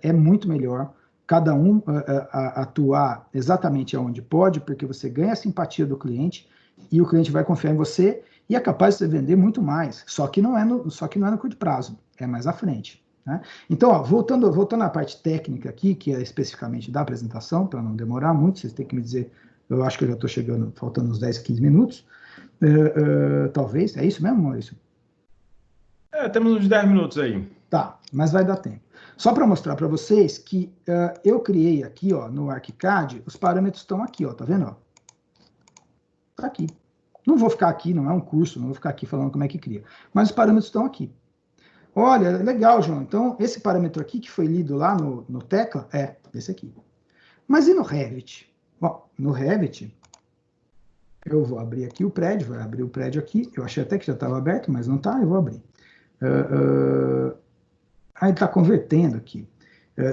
é muito melhor cada um atuar exatamente onde pode, porque você ganha a simpatia do cliente e o cliente vai confiar em você e é capaz de você vender muito mais, só que não é no curto prazo, é mais à frente. Né? Então, voltando à parte técnica aqui, que é especificamente da apresentação, para não demorar muito, vocês têm que me dizer, eu acho que eu já estou chegando, faltando uns 10, 15 minutos, talvez, é isso mesmo, Maurício? Temos uns 10 minutos aí. Tá, mas vai dar tempo. Só para mostrar para vocês que eu criei aqui, no ArchiCAD, os parâmetros estão aqui, tá vendo? Tá aqui. Não vou ficar aqui, não é um curso, não vou ficar aqui falando como é que cria, mas os parâmetros estão aqui. Olha, legal, João. Então, esse parâmetro aqui que foi lido lá no tecla é esse aqui. Mas e no Revit? Bom, no Revit, eu vou abrir aqui o prédio, vou abrir o prédio aqui. Eu achei até que já estava aberto, mas não está, eu vou abrir. Aí está convertendo aqui.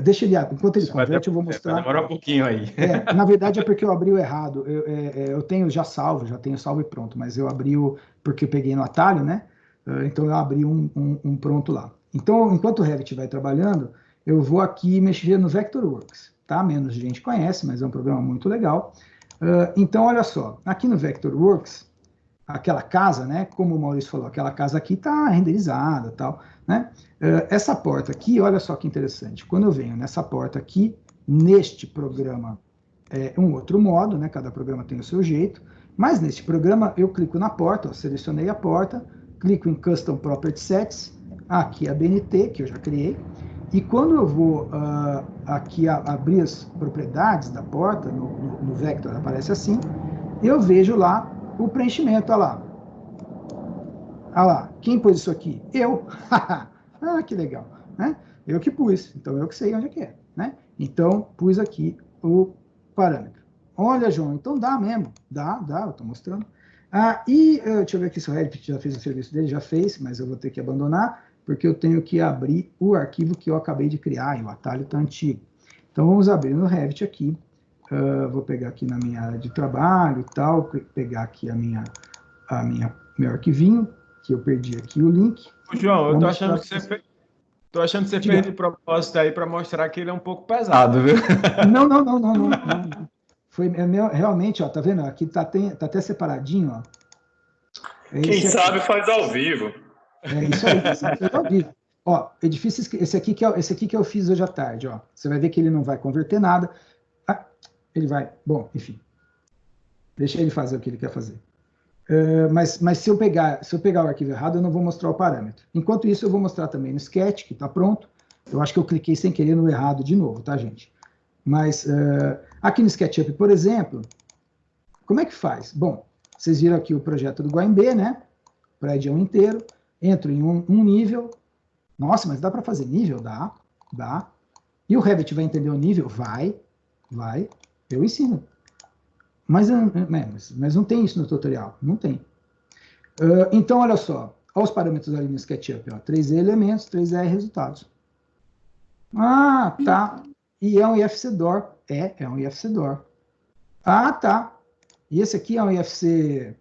Deixa ele, enquanto ele converte, eu vou mostrar. Vai demorar um pouquinho aí. Na verdade é porque eu abri o errado. Eu tenho já tenho salvo e pronto, mas eu abri porque eu peguei no atalho, né? Então eu abri um pronto lá. Então, enquanto o Revit vai trabalhando, eu vou aqui mexer no Vectorworks, tá? Menos gente conhece, mas é um programa muito legal. Então, olha só, aqui no Vectorworks, aquela casa, né? Como o Maurício falou, aquela casa aqui está renderizada, tal, né? Essa porta aqui, olha só que interessante. Quando eu venho nessa porta aqui, neste programa, um outro modo, né? Cada programa tem o seu jeito. Mas neste programa, eu clico na porta, ó, selecionei a porta, clico em Custom Property Sets, aqui a BNT, que eu já criei, e quando eu vou aqui abrir as propriedades da porta, no Vector aparece assim, eu vejo lá o preenchimento, olha lá. Olha lá, quem pôs isso aqui? Eu! Que legal, né? Eu que pus, então eu que sei onde é, né? Então, pus aqui o parâmetro. Olha, João, então dá mesmo, dá, eu estou mostrando. Deixa eu ver aqui se o Revit já fez o serviço dele, já fez, mas eu vou ter que abandonar, porque eu tenho que abrir o arquivo que eu acabei de criar, e o atalho está antigo. Então, vamos abrir no Revit aqui. Vou pegar aqui na minha área de trabalho e tal, pegar aqui meu arquivinho, que eu perdi aqui o link. João, eu tô achando que você fez de propósito aí para mostrar que ele é um pouco pesado, viu? Não. Foi realmente, ó, tá vendo? Aqui tá até separadinho, ó. Quem sabe faz ao vivo. Isso aí, faz ao vivo. Ó, edifício, esse aqui que eu fiz hoje à tarde, ó. Você vai ver que ele não vai converter nada. Ele vai, bom, enfim. Deixa ele fazer o que ele quer fazer. Mas se eu pegar o arquivo errado, eu não vou mostrar o parâmetro. Enquanto isso, eu vou mostrar também no Sketch, que está pronto. Eu acho que eu cliquei sem querer no errado de novo, tá, gente? Mas aqui no SketchUp, por exemplo, como é que faz? Bom, vocês viram aqui o projeto do Guaimbê, né? Prédio inteiro. Entro em um nível. Nossa, mas dá para fazer nível? Dá. E o Revit vai entender o nível? Vai. Eu ensino. Mas não tem isso no tutorial. Não tem. Então, olha só. Olha os parâmetros ali no SketchUp. Ó, 3E elementos, 3R resultados. Tá. E é um IFC DOR. É um IFC DOR. Tá. E esse aqui é um IFC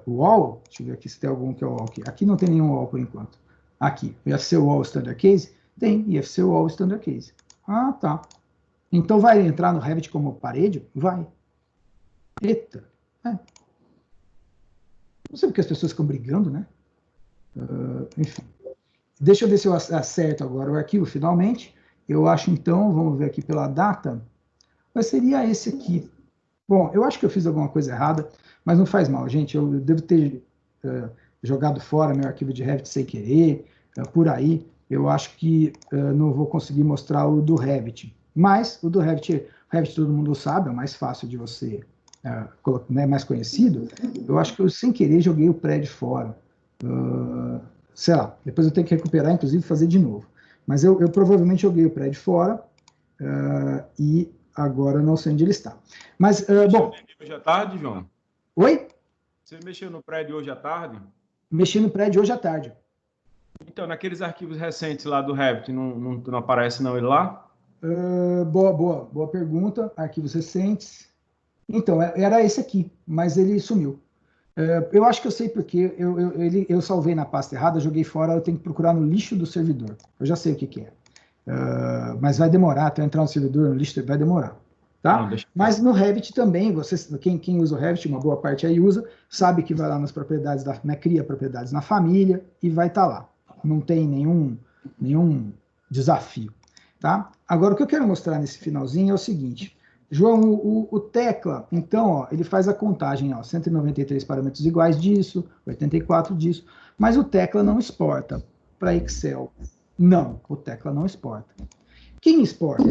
Wall. Deixa eu ver aqui se tem algum que é o Wall aqui. Aqui não tem nenhum Wall por enquanto. Aqui, o IFC Wall Standard Case. Tem IFC Wall Standard Case. Tá. Então vai entrar no Revit como parede? Vai. Eita. Não sei porque as pessoas ficam brigando, né? Enfim. Deixa eu ver se eu acerto agora o arquivo finalmente. Eu acho então, vamos ver aqui pela data, mas seria esse aqui. Bom, eu acho que eu fiz alguma coisa errada, mas não faz mal, gente. Eu devo ter jogado fora meu arquivo de Revit sem querer, por aí. Eu acho que não vou conseguir mostrar o do Revit. Mas o do Revit todo mundo sabe, é o mais fácil de você, mais conhecido. Eu acho que eu, sem querer, joguei o prédio fora. Sei lá, depois eu tenho que recuperar, inclusive, fazer de novo. Mas eu provavelmente joguei o prédio fora e agora não sei onde ele está. Mas, bom... Hoje à tarde, João? Oi? Você mexeu no prédio hoje à tarde? Mexi no prédio hoje à tarde. Então, naqueles arquivos recentes lá do Revit, não aparece não ele lá? Boa pergunta. Arquivos recentes. Então, era esse aqui, mas ele sumiu. Eu acho que eu sei porque eu salvei na pasta errada, joguei fora, eu tenho que procurar no lixo do servidor. Eu já sei o que é. Mas vai demorar, até eu entrar no servidor, no lixo, vai demorar. Tá? Mas no Revit também, quem usa o Revit, uma boa parte aí usa, sabe que vai lá nas propriedades, cria propriedades na família e vai estar lá. Não tem nenhum desafio. Tá? Agora, o que eu quero mostrar nesse finalzinho é o seguinte. João, o tecla, então, ó, ele faz a contagem, ó, 193 parâmetros iguais disso, 84 disso, mas o tecla não exporta para Excel. Não, o tecla não exporta. Quem exporta?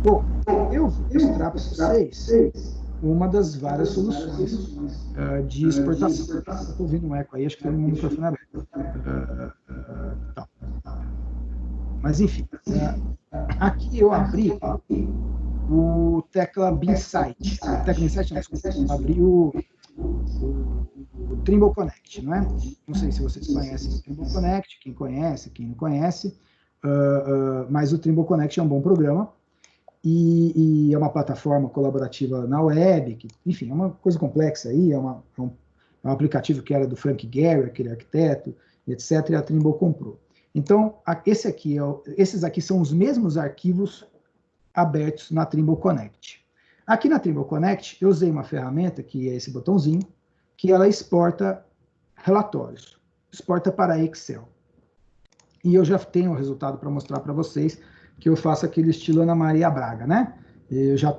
Bom, eu vou mostrar para vocês uma das várias soluções de exportação. Estou ouvindo um eco aí, acho que tem um microfone aberto. Tá. Mas, enfim, aqui eu abri o tecla BinSight. O tecla BinSight, não, desculpa, eu abri o Trimble Connect, não é? Não sei se vocês conhecem o Trimble Connect, quem conhece, quem não conhece. mas o Trimble Connect é um bom programa e é uma plataforma colaborativa na web, que, enfim, é uma coisa complexa aí, é um aplicativo que era do Frank Gehry, aquele arquiteto, etc., e a Trimble comprou. Então, esses aqui são os mesmos arquivos abertos na Trimble Connect. Aqui na Trimble Connect, eu usei uma ferramenta, que é esse botãozinho, que ela exporta relatórios, exporta para Excel. E eu já tenho o resultado para mostrar para vocês, que eu faço aquele estilo Ana Maria Braga, né? Eu já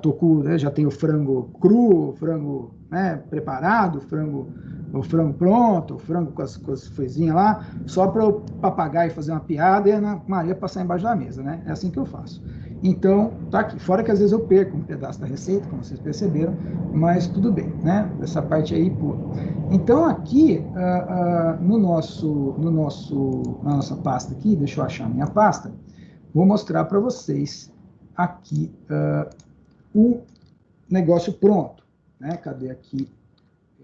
já tenho frango cru, frango, né, preparado, o frango pronto, o frango com as coisinhas lá, só para o papagaio fazer uma piada e a Ana Maria passar embaixo da mesa, né? É assim que eu faço. Então, tá aqui. Fora que às vezes eu perco um pedaço da receita, como vocês perceberam, mas tudo bem, né? Essa parte aí, pô. Então, aqui, na nossa pasta aqui, deixa eu achar a minha pasta, vou mostrar para vocês aqui o negócio pronto, né? Cadê aqui?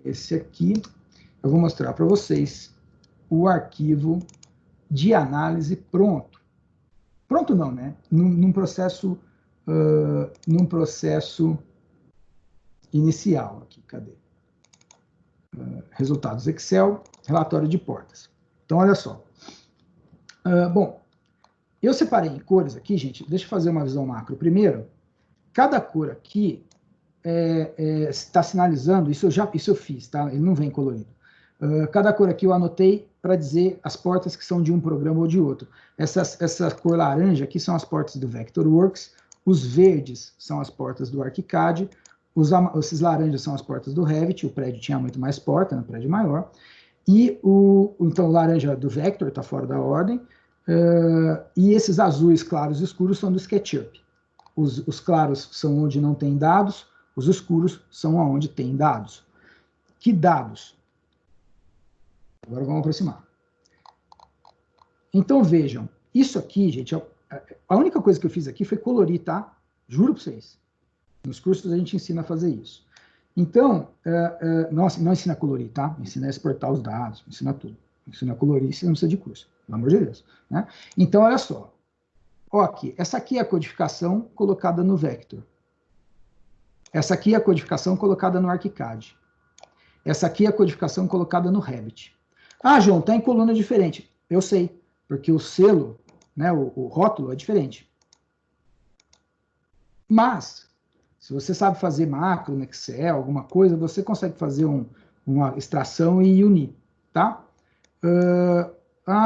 Esse aqui. Eu vou mostrar para vocês o arquivo de análise pronto. Pronto não, né? Num processo inicial aqui. Cadê? Resultados Excel, relatório de portas. Então, olha só. Bom, eu separei em cores aqui, gente. Deixa eu fazer uma visão macro primeiro. Cada cor aqui está sinalizando, isso eu fiz, tá? Ele não vem colorido. Cada cor aqui eu anotei para dizer as portas que são de um programa ou de outro. Essa cor laranja aqui são as portas do Vectorworks, os verdes são as portas do ArchiCAD, esses laranjas são as portas do Revit, o prédio tinha muito mais porta, no prédio maior, e então o laranja do Vector está fora da ordem, e esses azuis claros e escuros são do SketchUp. Os claros são onde não tem dados, os escuros são onde tem dados. Que dados? Agora vamos aproximar. Então, vejam, isso aqui, gente, a única coisa que eu fiz aqui foi colorir, tá? Juro para vocês. Nos cursos a gente ensina a fazer isso. Então, não ensina a colorir, tá? Ensina a exportar os dados, ensina tudo. Ensina a colorir, você não precisa de curso, pelo amor de Deus. Né? Então, olha só. Ó, aqui, essa aqui é a codificação colocada no Vector. Essa aqui é a codificação colocada no ArchiCAD. Essa aqui é a codificação colocada no Revit. Ah, João, está em coluna diferente. Eu sei, porque o selo, né, o rótulo é diferente. Mas, se você sabe fazer macro no Excel, alguma coisa, você consegue fazer uma extração e unir, tá?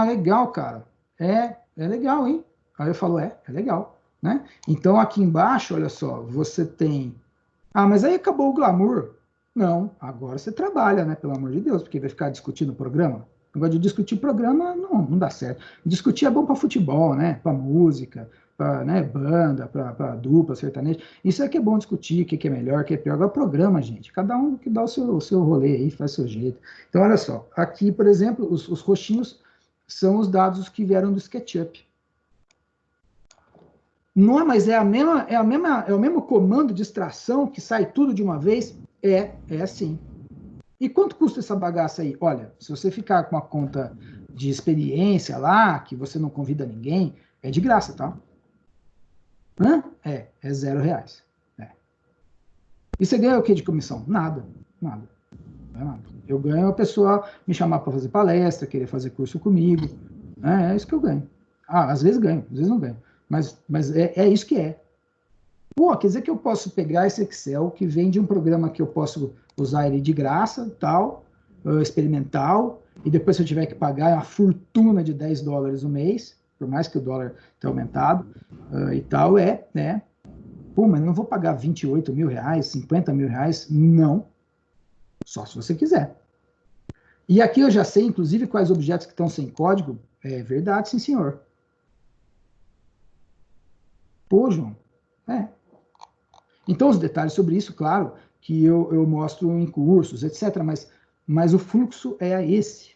Legal, cara. É legal, hein? Aí eu falo, é legal, né? Então, aqui embaixo, olha só, você tem... mas aí acabou o glamour. Não, agora você trabalha, né? Pelo amor de Deus, porque vai ficar discutindo o programa. Agora de discutir programa não dá certo. Discutir é bom para futebol, né? Para música, para, né, banda, para dupla, sertanejo. Isso é que é bom discutir, o que é melhor, o que é pior. Agora programa, gente. Cada um que dá o seu rolê aí, faz o seu jeito. Então, olha só. Aqui, por exemplo, os roxinhos são os dados que vieram do SketchUp. Não é, mas é o mesmo comando de extração que sai tudo de uma vez? É assim. E quanto custa essa bagaça aí? Olha, se você ficar com a conta de experiência lá, que você não convida ninguém, é de graça, tá? É R$0. E você ganha o que de comissão? Nada. Não é nada. Eu ganho a pessoa me chamar para fazer palestra, querer fazer curso comigo. É isso que eu ganho. Às vezes ganho, às vezes não ganho. Mas é isso que é. Pô, quer dizer que eu posso pegar esse Excel que vem de um programa que eu posso usar ele de graça, tal, experimental, e depois se eu tiver que pagar uma fortuna de $10 o mês, por mais que o dólar tenha aumentado, e tal, né? Pô, mas eu não vou pagar 28 mil reais, 50 mil reais, não. Só se você quiser. E aqui eu já sei, inclusive, quais objetos que estão sem código. É verdade, sim, senhor. Pô, João. Então, os detalhes sobre isso, claro, que eu mostro em cursos, etc. Mas o fluxo é esse.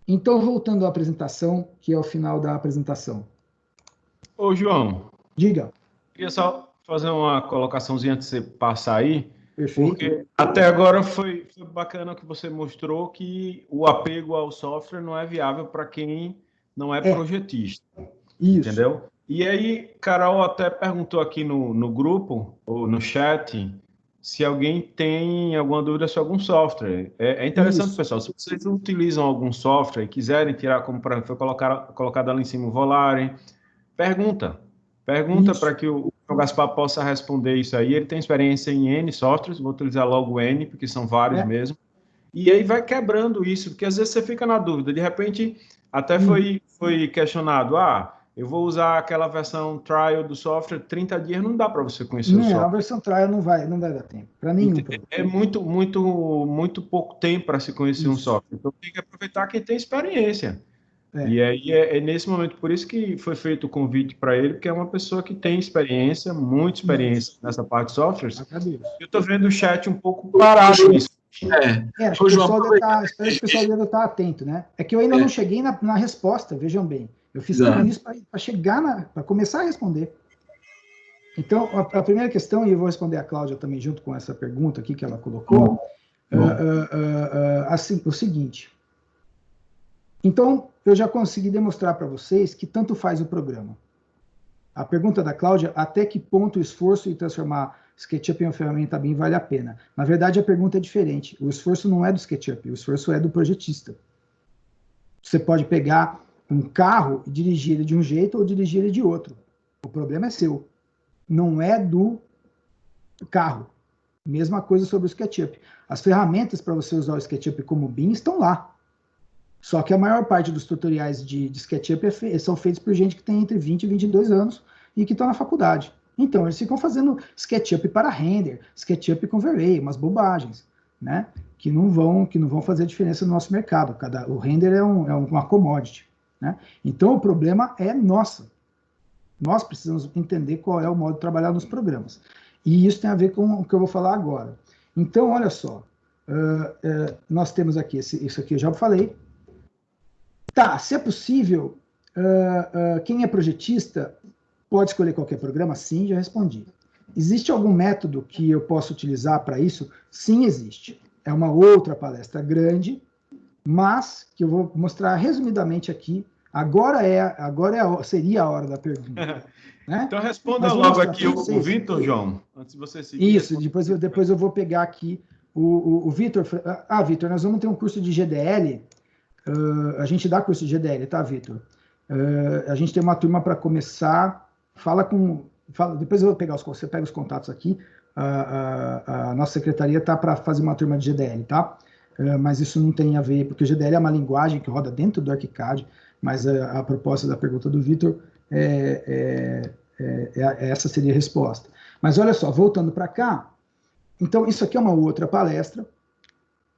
Então, voltando à apresentação, que é o final da apresentação. Ô, João. Diga. Queria só fazer uma colocaçãozinha antes de você passar aí. Perfeito. Porque até agora foi bacana que você mostrou que o apego ao software não é viável para quem não é projetista. Isso. Entendeu? E aí, Carol até perguntou aqui no grupo, ou no chat, se alguém tem alguma dúvida sobre algum software. É interessante, Isso. pessoal, se vocês utilizam algum software e quiserem tirar, como por exemplo, foi colocado ali em cima o Volare, pergunta para que o João Gaspar possa responder isso aí. Ele tem experiência em N softwares, vou utilizar logo N, porque são vários mesmo. E aí vai quebrando isso, porque às vezes você fica na dúvida. De repente, até foi questionado, eu vou usar aquela versão trial do software, 30 dias não dá para você conhecer o software. A versão trial não vai dar tempo, para nenhum. É muito pouco tempo para se conhecer um software. Então tem que aproveitar quem tem experiência. E aí é nesse momento, por isso que foi feito o convite para ele, porque é uma pessoa que tem experiência, muita experiência nessa parte de softwares. Eu estou vendo o chat um pouco parado nisso. Acho que o pessoal deve estar atento, né? É que eu ainda não cheguei na resposta, vejam bem. Eu fiz tudo isso para chegar para começar a responder. Então, a primeira questão, e eu vou responder a Cláudia também junto com essa pergunta aqui que ela colocou, assim, o seguinte. Então, eu já consegui demonstrar para vocês que tanto faz o programa. A pergunta da Cláudia, até que ponto o esforço de transformar SketchUp em uma ferramenta BIM vale a pena? Na verdade, a pergunta é diferente. O esforço não é do SketchUp, o esforço é do projetista. Você pode pegar um carro e dirigir ele de um jeito ou dirigir ele de outro. O problema é seu. Não é do carro. Mesma coisa sobre o SketchUp. As ferramentas para você usar o SketchUp como BIM estão lá. Só que a maior parte dos tutoriais de SketchUp são feitos por gente que tem entre 20 e 22 anos e que estão na faculdade. Então, eles ficam fazendo SketchUp para render, SketchUp com V-Ray, umas bobagens, né? Que não vão fazer diferença no nosso mercado. O render é uma commodity, né? Então, o problema é nosso. Nós precisamos entender qual é o modo de trabalhar nos programas. E isso tem a ver com o que eu vou falar agora. Então, olha só. Nós temos aqui, isso aqui eu já falei. Tá, se é possível, quem é projetista pode escolher qualquer programa? Sim, já respondi. Existe algum método que eu possa utilizar para isso? Sim, existe. É uma outra palestra grande, mas que eu vou mostrar resumidamente aqui. Seria a hora da pergunta. Né? Então responda logo aqui o Vitor, João, antes de você seguir. Isso, depois eu vou pegar aqui o Vitor. Vitor, nós vamos ter um curso de GDL. A gente dá curso de GDL, tá, Vitor? A gente tem uma turma para começar. Depois eu vou pegar você pega os contatos aqui. A nossa secretaria tá para fazer uma turma de GDL, tá? Mas isso não tem a ver, porque o GDL é uma linguagem que roda dentro do ArchiCAD, mas a proposta da pergunta do Vitor essa seria a resposta. Mas olha só, voltando para cá, então isso aqui é uma outra palestra,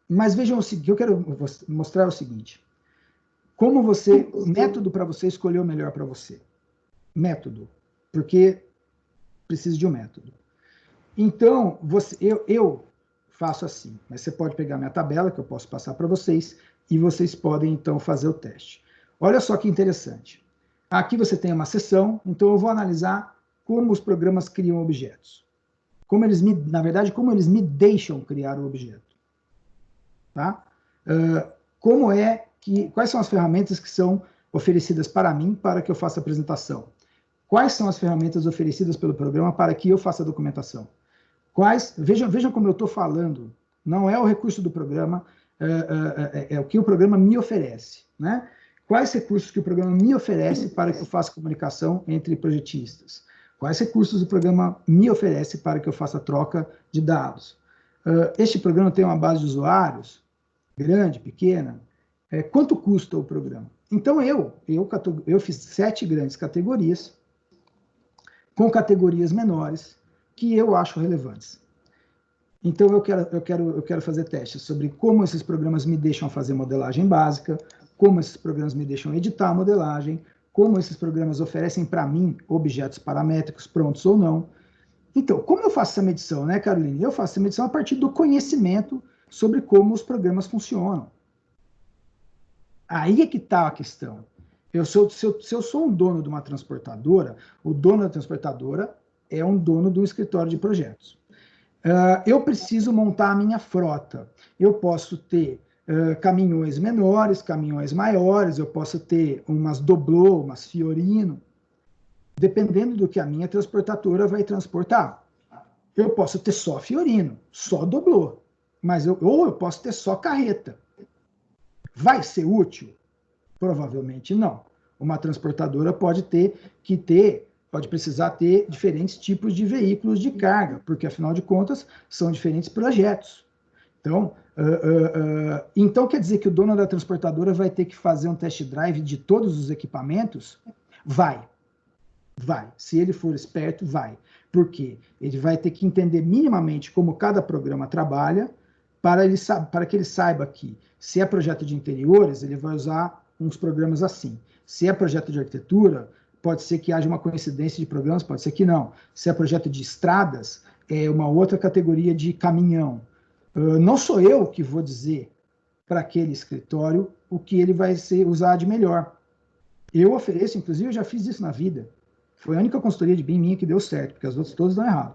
mas vejam o seguinte, eu quero mostrar o seguinte, método para você escolher o melhor para você. Método, porque precisa de um método. Então, eu faço assim, mas você pode pegar minha tabela, que eu posso passar para vocês, e vocês podem, então, fazer o teste. Olha só que interessante. Aqui você tem uma seção, então eu vou analisar como os programas criam objetos. Como eles me deixam criar o objeto. Tá? Quais são as ferramentas que são oferecidas para mim para que eu faça a apresentação? Quais são as ferramentas oferecidas pelo programa para que eu faça a documentação? Vejam como eu estou falando, não é o recurso do programa, é o que o programa me oferece, né? Quais recursos que o programa me oferece para que eu faça comunicação entre projetistas? Quais recursos o programa me oferece para que eu faça troca de dados? Este programa tem uma base de usuários grande, pequena? Quanto custa o programa? Então, eu fiz 7 grandes categorias, com categorias menores, que eu acho relevantes. Então, eu quero fazer testes sobre como esses programas me deixam fazer modelagem básica, como esses programas me deixam editar a modelagem, como esses programas oferecem para mim objetos paramétricos prontos ou não. Então, como eu faço essa medição, né, Caroline? Eu faço essa medição a partir do conhecimento sobre como os programas funcionam. Aí é que está a questão. Se eu sou um dono de uma transportadora, o dono da transportadora é um dono de um escritório de projetos. Eu preciso montar a minha frota. Eu posso ter caminhões menores, caminhões maiores, eu posso ter umas doblô, umas Fiorino, dependendo do que a minha transportadora vai transportar. Eu posso ter só Fiorino, só doblô, mas ou eu posso ter só carreta. Vai ser útil? Provavelmente não. Uma transportadora pode precisar ter diferentes tipos de veículos de carga, porque afinal de contas são diferentes projetos. Então quer dizer que o dono da transportadora vai ter que fazer um test drive de todos os equipamentos? Vai. Se ele for esperto, vai. Por quê? Ele vai ter que entender minimamente como cada programa trabalha, para que ele saiba que, se é projeto de interiores, ele vai usar uns programas assim. Se é projeto de arquitetura, pode ser que haja uma coincidência de programas, pode ser que não. Se é projeto de estradas, é uma outra categoria de caminhão. Não sou eu que vou dizer para aquele escritório o que ele vai usar de melhor. Eu ofereço, inclusive, eu já fiz isso na vida. Foi a única consultoria de BIM minha que deu certo, porque as outras todas dão errado.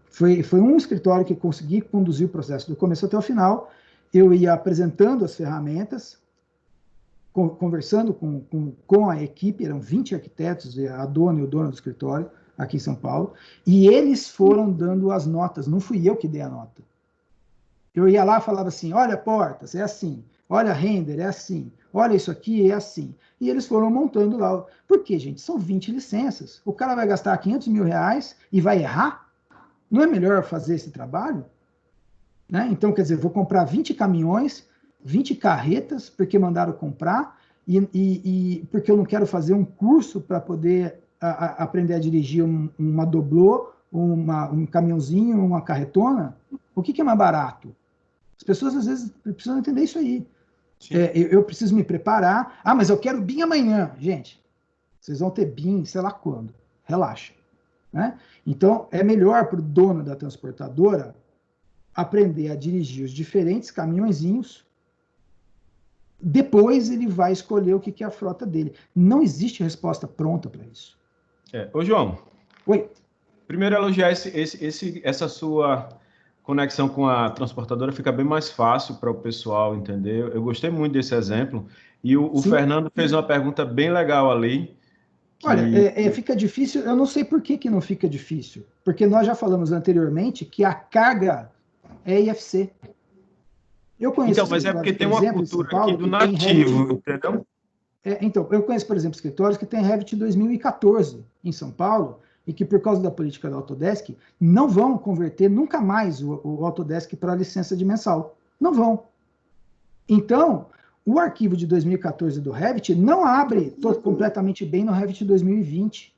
Foi um escritório que consegui conduzir o processo do começo até o final. Eu ia apresentando as ferramentas, conversando com a equipe, eram 20 arquitetos, a dona e o dono do escritório, aqui em São Paulo, e eles foram dando as notas, não fui eu que dei a nota. Eu ia lá e falava assim, olha portas, é assim, olha render, é assim, olha isso aqui, é assim. E eles foram montando lá. Por quê, gente? São 20 licenças. O cara vai gastar 500 mil reais e vai errar? Não é melhor fazer esse trabalho? Né? Então, quer dizer, vou comprar 20 caminhões, 20 carretas, porque mandaram comprar, e porque eu não quero fazer um curso para poder aprender a dirigir uma doblô, um caminhãozinho, uma carretona. O que é mais barato? As pessoas, às vezes, precisam entender isso aí. Eu preciso me preparar. Ah, mas eu quero BIM amanhã. Gente, vocês vão ter BIM, sei lá quando. Relaxa. Né? Então, é melhor para o dono da transportadora aprender a dirigir os diferentes caminhõezinhos. Depois ele vai escolher o que é a frota dele. Não existe resposta pronta para isso. Ô, João. Oi. Primeiro, elogiar essa sua conexão com a transportadora, fica bem mais fácil para o pessoal entender. Eu gostei muito desse exemplo. E o Fernando fez uma pergunta bem legal ali. Olha, fica difícil, eu não sei por que não fica difícil. Porque nós já falamos anteriormente que a carga é IFC. Eu conheço. Então, mas é porque tem uma cultura aqui do nativo, entendeu? Então, eu conheço, por exemplo, escritórios que têm Revit 2014 em São Paulo, e que, por causa da política da Autodesk, não vão converter nunca mais o Autodesk para licença de mensal. Não vão. Então, o arquivo de 2014 do Revit não abre completamente bem no Revit 2020.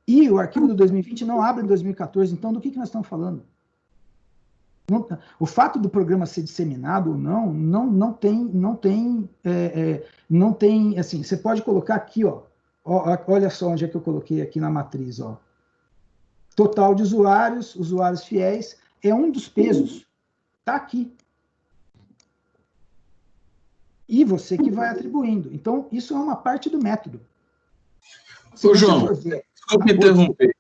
E o arquivo do 2020 não abre em 2014. Então, do que nós estamos falando? O fato do programa ser disseminado ou não tem, assim, você pode colocar aqui, olha só onde é que eu coloquei aqui na matriz, total de usuários fiéis, é um dos pesos, está aqui. E você que vai atribuindo. Então, isso é uma parte do método. Ô, João, desculpa me interromper,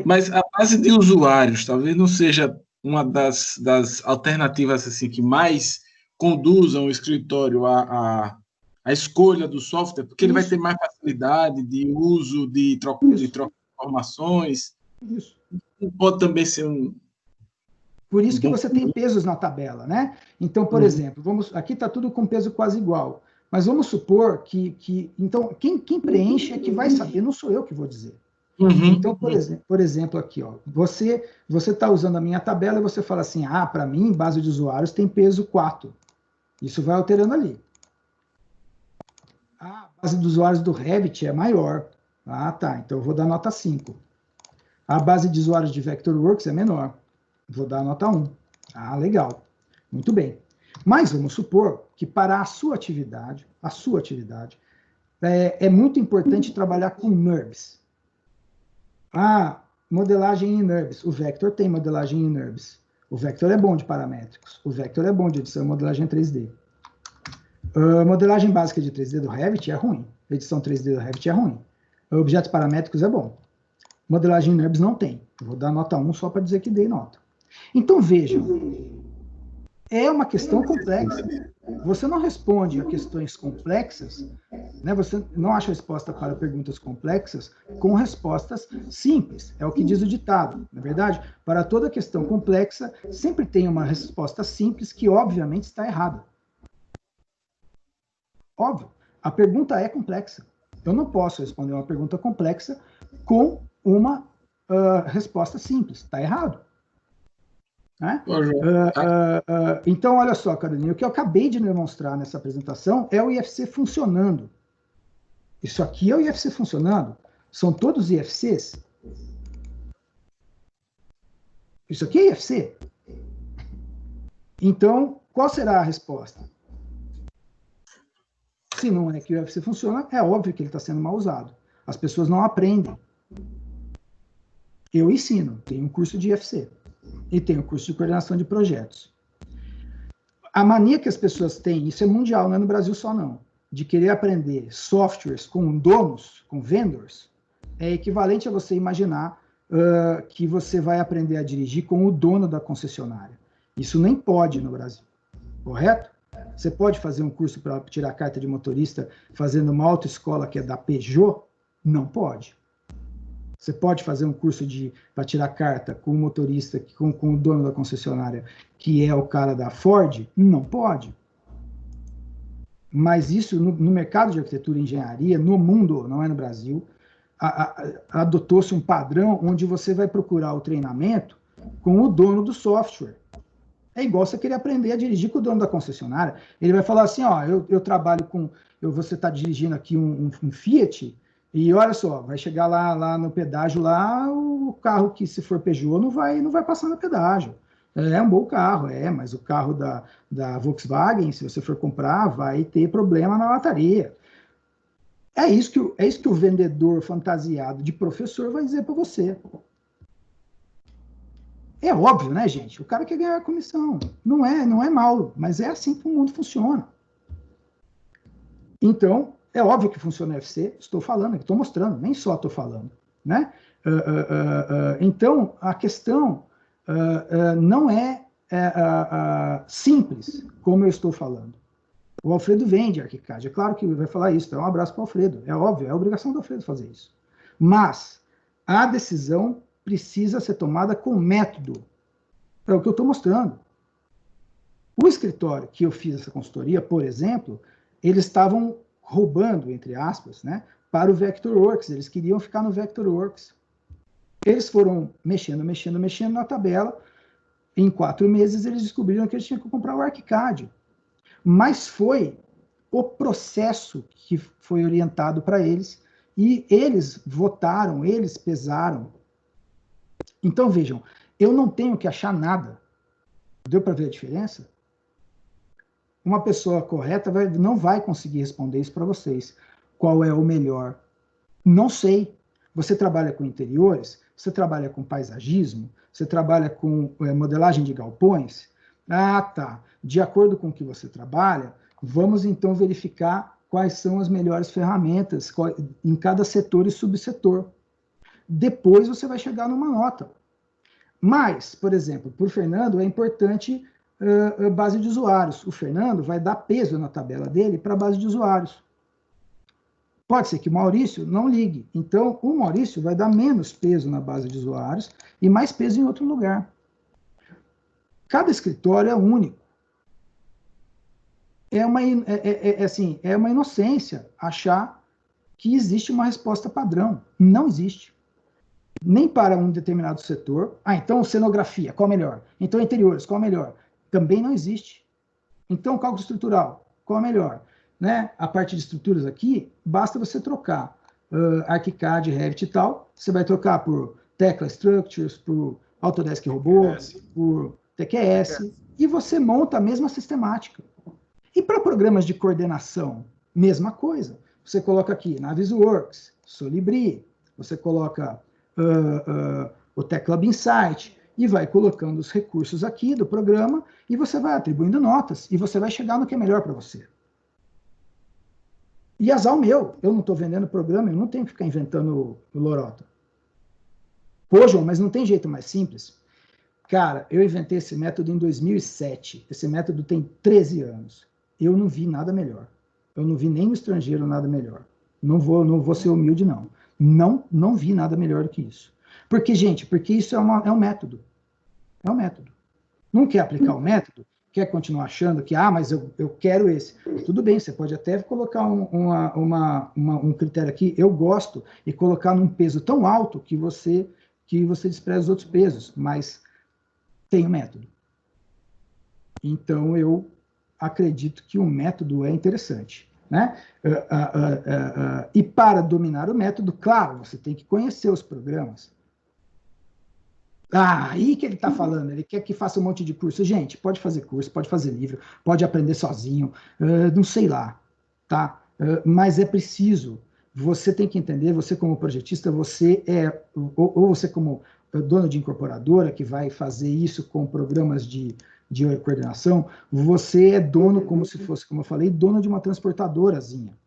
mas a base de usuários talvez não seja uma das alternativas assim, que mais conduzam o escritório à escolha do software, porque ele vai ter mais facilidade de uso, de troca de informações. Isso. Pode também ser um... Por isso que você tem pesos na tabela, né? Então, por exemplo, aqui está tudo com peso quase igual, mas vamos supor que então, quem preenche é que vai saber, não sou eu que vou dizer. Então, por exemplo, aqui, você está usando a minha tabela e você fala assim, para mim, base de usuários tem peso 4. Isso vai alterando ali. A base de usuários do Revit é maior. Tá, então eu vou dar nota 5. A base de usuários de Vectorworks é menor. Vou dar nota 1. Legal. Muito bem. Mas vamos supor que para a sua atividade, é muito importante trabalhar com NURBS. Modelagem em NURBS. O Vector tem modelagem em NURBS. O Vector é bom de paramétricos. O Vector é bom de edição e modelagem 3D. Modelagem básica de 3D do Revit é ruim. Edição 3D do Revit é ruim. Objetos paramétricos é bom. Modelagem em NURBS não tem. Eu vou dar nota 1 só para dizer que dei nota. Então, vejam. é uma questão complexa. Você não responde a questões complexas, né? Você não acha resposta para perguntas complexas com respostas simples. É o que diz o ditado, na verdade. Para toda questão complexa, sempre tem uma resposta simples que, obviamente, está errada. Óbvio. A pergunta é complexa. Eu não posso responder uma pergunta complexa com uma resposta simples. Está errado. Né? Então, olha só, Carolina, o que eu acabei de demonstrar nessa apresentação é o IFC funcionando. Isso aqui é o IFC funcionando. São todos IFCs? Isso aqui é IFC? Então, qual será a resposta? Se não é que o IFC funciona, é óbvio que ele está sendo mal usado. As pessoas não aprendem. Eu ensino, tenho um curso de IFC. E tem o curso de coordenação de projetos. A mania que as pessoas têm, isso é mundial, não é no Brasil só não, de querer aprender softwares com donos, com vendors, é equivalente a você imaginar que você vai aprender a dirigir com o dono da concessionária. Isso nem pode no Brasil, correto? Você pode fazer um curso para tirar a carta de motorista fazendo uma autoescola que é da Peugeot? Não pode. Você pode fazer um curso para tirar carta com o motorista, com o dono da concessionária, que é o cara da Ford? Não pode. Mas isso, no mercado de arquitetura e engenharia, no mundo, não é no Brasil, adotou-se um padrão onde você vai procurar o treinamento com o dono do software. É igual você querer aprender a dirigir com o dono da concessionária. Ele vai falar assim, ó, eu trabalho com... você está dirigindo aqui um Fiat... E olha só, vai chegar lá no pedágio, lá o carro que, se for Peugeot, não vai passar no pedágio. É um bom carro, mas o carro da Volkswagen, se você for comprar, vai ter problema na lataria. É isso que o vendedor fantasiado de professor vai dizer para você. É óbvio, né, gente? O cara quer ganhar a comissão. Não é mal, mas é assim que o mundo funciona. Então... é óbvio que funciona o UFC, estou falando, estou mostrando, nem só estou falando. Né? Então, a questão não é simples, como eu estou falando. O Alfredo vem de ArchiCAD, é claro que vai falar isso, então um abraço para o Alfredo, é óbvio, é a obrigação do Alfredo fazer isso. Mas a decisão precisa ser tomada com método. É o que eu estou mostrando. O escritório que eu fiz essa consultoria, por exemplo, eles estavam roubando, entre aspas, né, para o Vectorworks. Eles queriam ficar no Vectorworks. Eles foram mexendo na tabela. Em 4 meses, eles descobriram que eles tinham que comprar o ArchiCAD. Mas foi o processo que foi orientado para eles, e eles votaram, eles pesaram. Então, vejam, eu não tenho que achar nada. Deu para ver a diferença? Uma pessoa correta não vai conseguir responder isso para vocês. Qual é o melhor? Não sei. Você trabalha com interiores? Você trabalha com paisagismo? Você trabalha com modelagem de galpões? Ah, tá. De acordo com o que você trabalha, vamos então verificar quais são as melhores ferramentas em cada setor e subsetor. Depois você vai chegar numa nota. Mas, por exemplo, para o Fernando é importante... base de usuários. O Fernando vai dar peso na tabela dele para a base de usuários. Pode ser que o Maurício não ligue. Então, o Maurício vai dar menos peso na base de usuários e mais peso em outro lugar. Cada escritório é único. É uma inocência achar que existe uma resposta padrão. Não existe. Nem para um determinado setor. Então, cenografia, qual é melhor? Então, interiores, qual é melhor? Também não existe. Então, cálculo estrutural, qual é melhor? Né? A parte de estruturas aqui, basta você trocar ArchiCAD, Revit e tal, você vai trocar por Tekla Structures, por Autodesk Robot, por TQS, e você monta a mesma sistemática. E para programas de coordenação, mesma coisa. Você coloca aqui Navisworks, Solibri, você coloca o Teclab Insight, e vai colocando os recursos aqui do programa, e você vai atribuindo notas, e você vai chegar no que é melhor para você. E azar o meu, eu não estou vendendo programa, eu não tenho que ficar inventando lorota. Pô, João, mas não tem jeito mais simples. Cara, eu inventei esse método em 2007. Esse método tem 13 anos. Eu não vi nada melhor. Eu não vi nem no estrangeiro nada melhor. Não vou ser humilde, não. Não vi nada melhor do que isso. Porque, gente, porque isso é um método. É um método. Não quer aplicar o método? Quer continuar achando que, mas eu quero esse. Tudo bem, você pode até colocar um critério aqui, eu gosto, e colocar num peso tão alto que você despreza os outros pesos, mas tem um método. Então, eu acredito que o método é interessante. Né? E para dominar o método, claro, você tem que conhecer os programas. Aí que ele está falando, ele quer que faça um monte de curso. Gente, pode fazer curso, pode fazer livro, pode aprender sozinho, não sei lá, tá? Mas é preciso, você tem que entender, você como projetista, você ou você como dono de incorporadora, que vai fazer isso com programas de coordenação, você é dono, como se fosse, como eu falei, dono de uma transportadorazinha.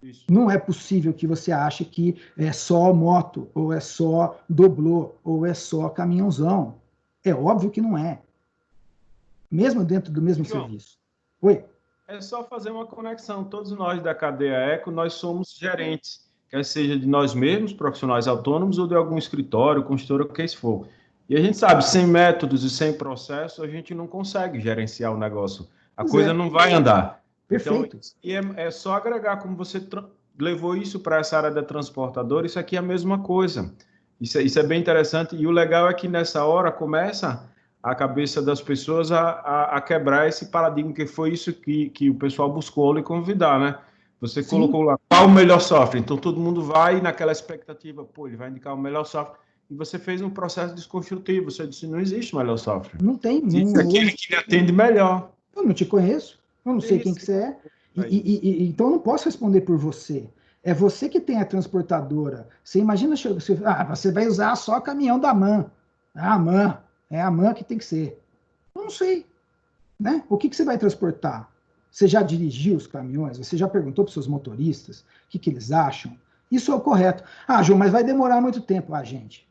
Isso. Não é possível que você ache que é só moto, ou é só doblô, ou é só caminhãozão. É óbvio que não é. Mesmo dentro do mesmo serviço. Oi? É só fazer uma conexão. Todos nós da cadeia Eco, nós somos gerentes, quer seja de nós mesmos, profissionais autônomos, ou de algum escritório, consultora, o que for. E a gente sabe, sem métodos e sem processo, a gente não consegue gerenciar o negócio. A coisa não vai andar. Perfeito. Então, e é só agregar, como você levou isso para essa área da transportadora, isso aqui é a mesma coisa. Isso é bem interessante. E o legal é que nessa hora começa a cabeça das pessoas a quebrar esse paradigma, que foi isso que o pessoal buscou lhe convidar, né? Você Sim. colocou lá, qual o melhor software? Então todo mundo vai naquela expectativa, ele vai indicar o melhor software. E você fez um processo desconstrutivo. Você disse, não existe melhor software. Não tem. Existe aquele que lhe atende melhor. Eu não te conheço. Eu não sei quem que você é. Então eu não posso responder por você. É você que tem a transportadora. Você imagina, você vai usar só caminhão da MAN. A MAN. É a MAN que tem que ser. Eu não sei. Né? O que você vai transportar? Você já dirigiu os caminhões? Você já perguntou para os seus motoristas o que eles acham? Isso é o correto. João, mas vai demorar muito tempo. Gente,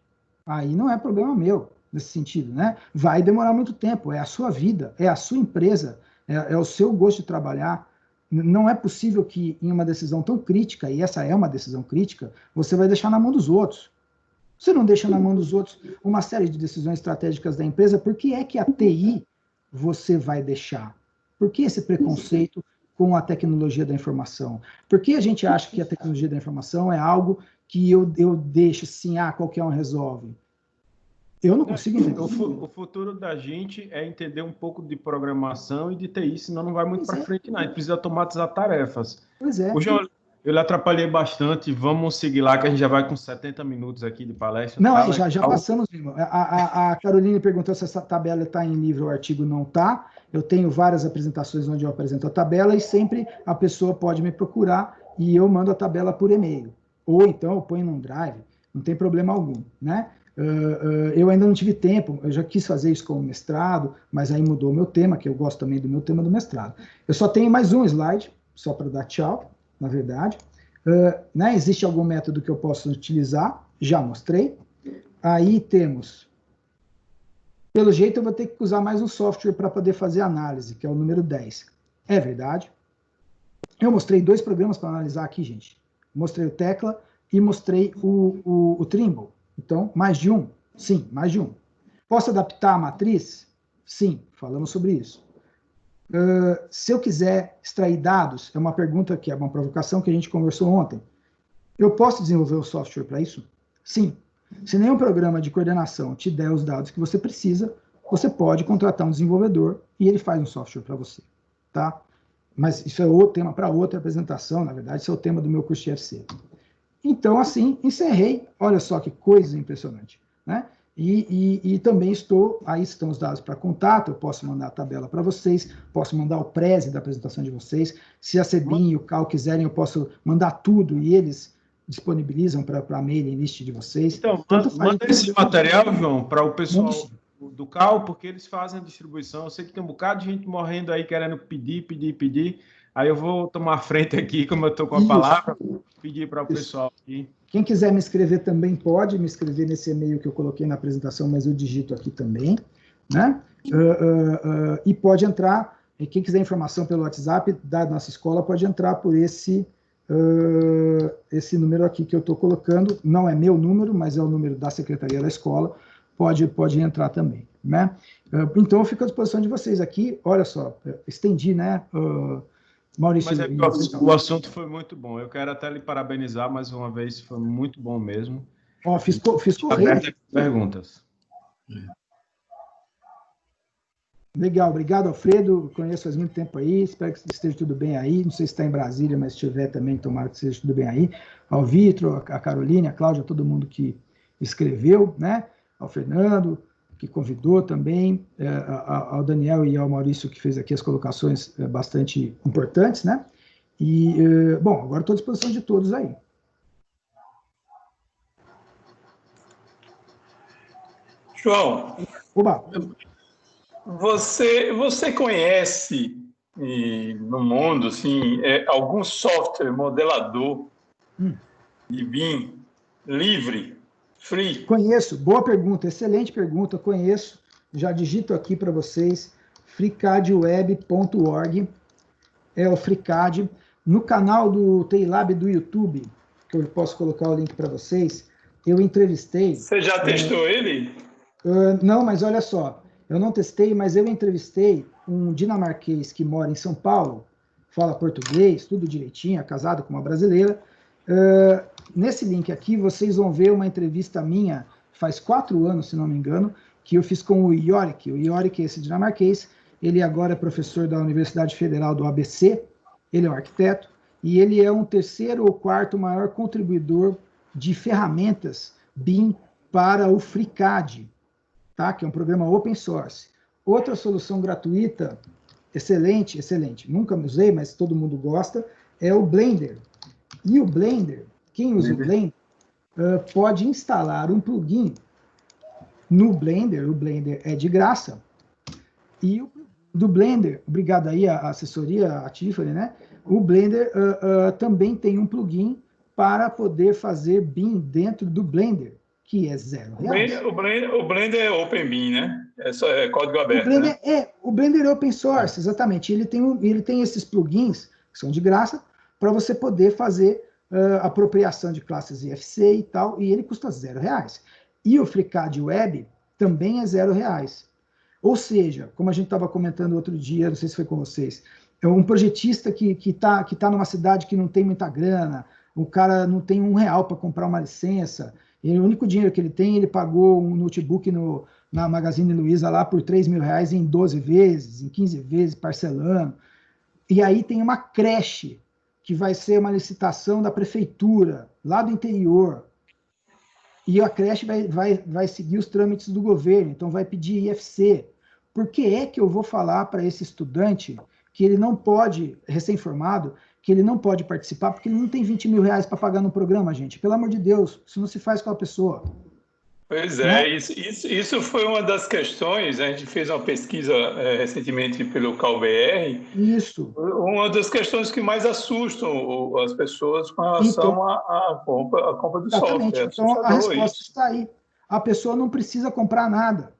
aí não é problema meu nesse sentido, né? Vai demorar muito tempo. É a sua vida, é a sua empresa, é o seu gosto de trabalhar. Não é possível que em uma decisão tão crítica, e essa é uma decisão crítica, você vai deixar na mão dos outros. Você não deixa na mão dos outros uma série de decisões estratégicas da empresa, por que é que a TI você vai deixar? Por que esse preconceito com a tecnologia da informação? Por que a gente acha que a tecnologia da informação é algo que eu deixo assim, qualquer um resolve? Eu não consigo entender. O futuro da gente é entender um pouco de programação e de TI, senão não vai muito para frente, não. A gente precisa automatizar tarefas. Pois é. Hoje eu lhe atrapalhei bastante. Vamos seguir lá, que a gente já vai com 70 minutos aqui de palestra. Não, já passamos, irmão. A Caroline perguntou se essa tabela está em livro ou artigo. Não está. Eu tenho várias apresentações onde eu apresento a tabela e sempre a pessoa pode me procurar e eu mando a tabela por e-mail. Ou então eu ponho num drive. Não tem problema algum, né? Eu ainda não tive tempo, eu já quis fazer isso com o mestrado, mas aí mudou o meu tema, que eu gosto também do meu tema do mestrado. Eu só tenho mais um slide, só para dar tchau, na verdade. Né, existe algum método que eu possa utilizar? Já mostrei. Aí temos... Pelo jeito, eu vou ter que usar mais um software para poder fazer análise, que é o número 10. É verdade. Eu mostrei 2 programas para analisar aqui, gente. Mostrei o Tecla e mostrei o Trimble. Então, mais de um? Sim, mais de um. Posso adaptar a matriz? Sim, falamos sobre isso. Se eu quiser extrair dados, é uma pergunta que é uma provocação que a gente conversou ontem. Eu posso desenvolver o software para isso? Sim. Se nenhum programa de coordenação te der os dados que você precisa, você pode contratar um desenvolvedor e ele faz um software para você. Tá? Mas isso é outro tema para outra apresentação, na verdade, isso é o tema do meu curso de FC. Então, assim, encerrei. Olha só que coisa impressionante, né? E também aí estão os dados para contato, eu posso mandar a tabela para vocês, posso mandar o preze da apresentação de vocês. Se a Cebin e o Cal quiserem, eu posso mandar tudo e eles disponibilizam para a mailing list de vocês. Então, manda esse material, João, para o pessoal do Cal, porque eles fazem a distribuição. Eu sei que tem um bocado de gente morrendo aí querendo pedir. Aí eu vou tomar a frente aqui, como eu estou com a palavra. pedir para o pessoal aqui. Quem quiser me escrever também pode me escrever nesse e-mail que eu coloquei na apresentação, mas eu digito aqui também, né? E pode entrar, e quem quiser informação pelo WhatsApp da nossa escola pode entrar por esse número aqui que eu estou colocando, não é meu número, mas é o número da Secretaria da Escola, pode entrar também, né? Então, eu fico à disposição de vocês aqui, olha só, estendi, né, Maurício? Mas o assunto foi muito bom, eu quero até lhe parabenizar mais uma vez, foi muito bom mesmo. Fiz correr. Perguntas. Legal, obrigado, Alfredo. Conheço faz muito tempo aí, espero que esteja tudo bem aí. Não sei se está em Brasília, mas se estiver também, tomara que esteja tudo bem aí. Ao Vitor, a Caroline, a Cláudia, todo mundo que escreveu, né? Ao Fernando, que convidou também, ao Daniel e ao Maurício, que fez aqui as colocações bastante importantes, né? Bom, agora estou à disposição de todos aí. João. Oba! Você conhece no mundo assim, algum software modelador de BIM livre, free? Conheço, boa pergunta, excelente pergunta, conheço, já digito aqui para vocês, freecadweb.org, é o FreeCAD. No canal do TILab do YouTube, que eu posso colocar o link para vocês, eu entrevistei... Você já testou ele? Não, mas olha só, eu não testei, mas eu entrevistei um dinamarquês que mora em São Paulo, fala português, tudo direitinho, é casado com uma brasileira. Nesse link aqui, vocês vão ver uma entrevista minha, faz 4 anos, se não me engano, que eu fiz com o Yorick. O Yorick é esse dinamarquês, ele agora é professor da Universidade Federal do ABC, ele é um arquiteto, e ele é um 3º ou 4º maior contribuidor de ferramentas BIM para o FreeCAD, tá? Que é um programa open source. Outra solução gratuita, excelente, nunca usei, mas todo mundo gosta, é o Blender. E o Blender, quem usa o Blender, pode instalar um plugin no Blender, o Blender é de graça, e do Blender, obrigado aí a assessoria, a Tiffany, né? O Blender também tem um plugin para poder fazer BIM dentro do Blender, que é R$0. O Blender é OpenBIM, né? É código aberto, o Blender é open source, exatamente. Ele tem esses plugins, que são de graça, para você poder fazer apropriação de classes IFC e tal, e ele custa R$0. E o FreeCAD Web também é R$0. Ou seja, como a gente estava comentando outro dia, não sei se foi com vocês, é um projetista que tá numa cidade que não tem muita grana, o cara não tem R$1 para comprar uma licença, e o único dinheiro que ele tem, ele pagou um notebook na Magazine Luiza lá por R$3.000 em 12 vezes, em 15 vezes, parcelando. E aí tem uma creche, que vai ser uma licitação da prefeitura, lá do interior. E a creche vai seguir os trâmites do governo, então vai pedir IFC. Por que é que eu vou falar para esse estudante que ele não pode, recém-formado, que ele não pode participar, porque ele não tem R$20.000 para pagar no programa, gente? Pelo amor de Deus, isso não se faz com a pessoa. Pois é, isso foi uma das questões, a gente fez uma pesquisa recentemente pelo CalBR. Isso. Uma das questões que mais assustam as pessoas com relação à compra do software. Então, a resposta está aí. A pessoa não precisa comprar nada.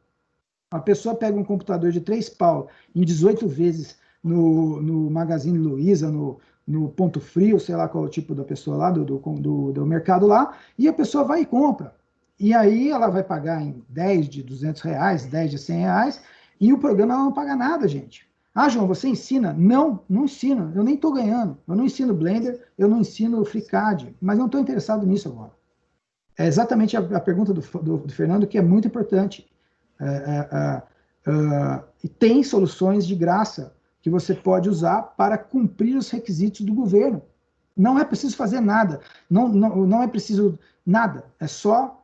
A pessoa pega um computador de 3 pau em 18 vezes no Magazine Luiza, no Ponto Frio, sei lá qual é o tipo da pessoa lá, do mercado lá, e a pessoa vai e compra. E aí ela vai pagar em 10 de R$200, 10 de R$100, e o programa ela não paga nada, gente. Ah, João, você ensina? Não ensino, eu nem estou ganhando. Eu não ensino Blender, eu não ensino FreeCAD, mas não estou interessado nisso agora. É exatamente a pergunta do Fernando, que é muito importante. E tem soluções de graça que você pode usar para cumprir os requisitos do governo. Não é preciso fazer nada, não é preciso nada, é só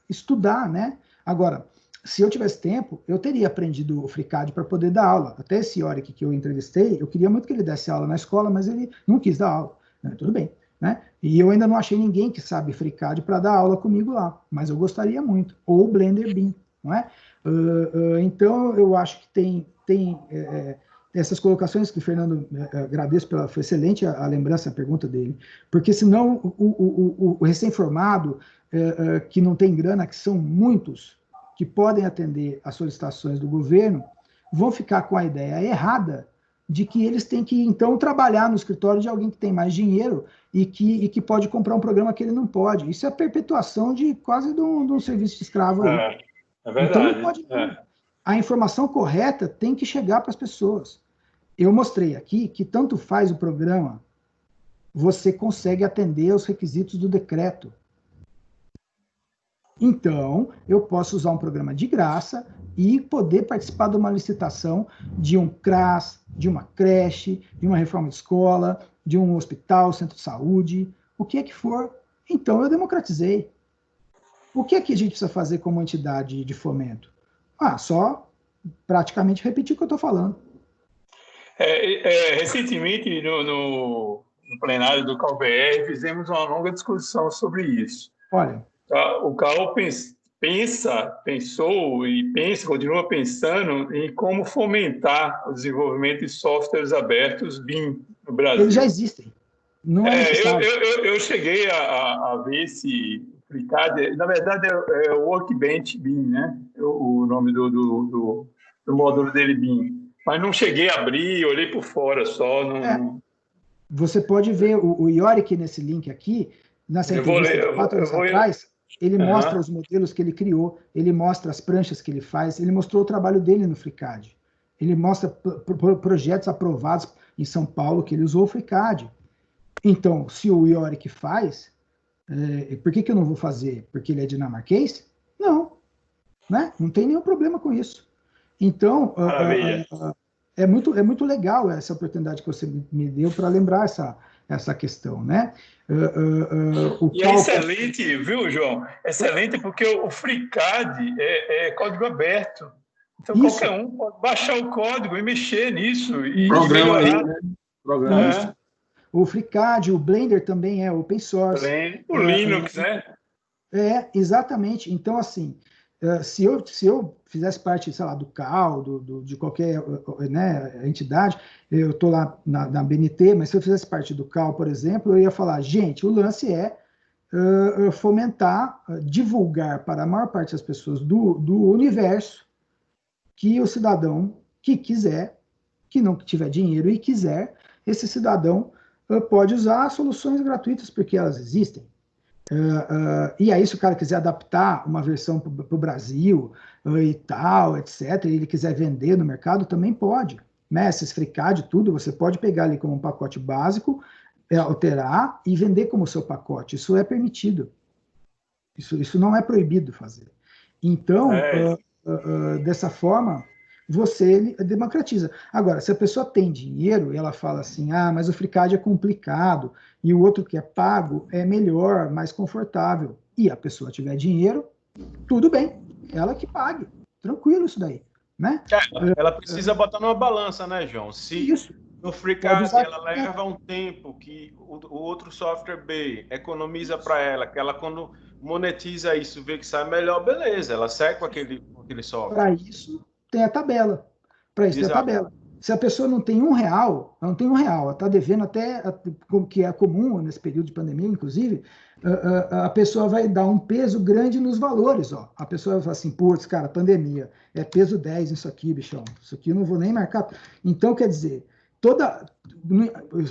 estudar, né? Agora, se eu tivesse tempo, eu teria aprendido o FreeCAD para poder dar aula. Até esse Yorick que eu entrevistei, eu queria muito que ele desse aula na escola, mas ele não quis dar aula. Tudo bem, né? E eu ainda não achei ninguém que sabe FreeCAD para dar aula comigo lá, mas eu gostaria muito. Ou o Blender BIM, não é? Então, eu acho que essas colocações que o Fernando, agradeço, foi excelente a lembrança, a pergunta dele, porque senão o recém-formado, que não tem grana, que são muitos, que podem atender às solicitações do governo, vão ficar com a ideia errada de que eles têm que, então, trabalhar no escritório de alguém que tem mais dinheiro e que pode comprar um programa que ele não pode. Isso é a perpetuação de quase de um serviço de escravo aí. É verdade. Então, não pode. A informação correta tem que chegar para as pessoas. Eu mostrei aqui que tanto faz o programa, você consegue atender aos requisitos do decreto. Então, eu posso usar um programa de graça e poder participar de uma licitação de um CRAS, de uma creche, de uma reforma de escola, de um hospital, centro de saúde, o que é que for. Então, eu democratizei. O que é que a gente precisa fazer como entidade de fomento? Só praticamente repetir o que eu estou falando. Recentemente, no plenário do CalBR, fizemos uma longa discussão sobre isso. Olha, o Cal pensou e continua pensando em como fomentar o desenvolvimento de softwares abertos BIM no Brasil. Eles já existem. Não é necessário. Eu cheguei a ver esse FreeCAD, na verdade é o Workbench BIM, né? O nome do módulo dele BIM. Mas não cheguei a abrir, olhei por fora só. Você pode ver o Yorick nesse link aqui, nessa entrevista de 4 anos atrás, ele mostra os modelos que ele criou, ele mostra as pranchas que ele faz, ele mostrou o trabalho dele no FreeCAD. Ele mostra projetos aprovados em São Paulo que ele usou o FreeCAD. Então, se o Yorick faz, por que eu não vou fazer? Porque ele é dinamarquês? Não. Né? Não tem nenhum problema com isso. Então, é muito legal essa oportunidade que você me deu para lembrar essa questão, né? É excelente, viu, João? Excelente, porque o FreeCAD é código aberto. Então, isso. Qualquer um pode baixar o código e mexer nisso. E programa aí, né? Programa. O FreeCAD, o Blender também é open source. O Linux, né? Exatamente. Então, assim, se eu fizesse parte, sei lá, do CAL, de qualquer, né, entidade, eu estou lá na BNT, mas se eu fizesse parte do CAL, por exemplo, eu ia falar, gente, o lance é fomentar, divulgar para a maior parte das pessoas do universo que o cidadão que quiser, que não tiver dinheiro e quiser, esse cidadão pode usar soluções gratuitas, porque elas existem. E aí, se o cara quiser adaptar uma versão para o Brasil e tal, etc., e ele quiser vender no mercado, também pode. Né? Esses FreeCAD, tudo, você pode pegar ali como um pacote básico, alterar e vender como seu pacote. Isso é permitido. Isso não é proibido fazer. Então, dessa forma, você democratiza. Agora, se a pessoa tem dinheiro e ela fala assim, mas o FreeCAD é complicado e o outro que é pago é melhor, mais confortável, e a pessoa tiver dinheiro, tudo bem, ela que pague. Tranquilo isso daí. Né? Ela precisa botar numa balança, né, João? Se isso. no FreeCAD ela leva um tempo que o outro software B economiza para ela, que ela quando monetiza isso, vê que sai melhor, beleza, ela segue com aquele software. Para isso, tem a tabela. Para isso, tem a tabela. Se a pessoa não tem R$1, ela não tem R$1, ela está devendo até, que é comum nesse período de pandemia, inclusive, a pessoa vai dar um peso grande nos valores. Ó. A pessoa vai falar assim, putz, cara, pandemia, é peso 10 isso aqui, bichão, isso aqui eu não vou nem marcar. Então, quer dizer,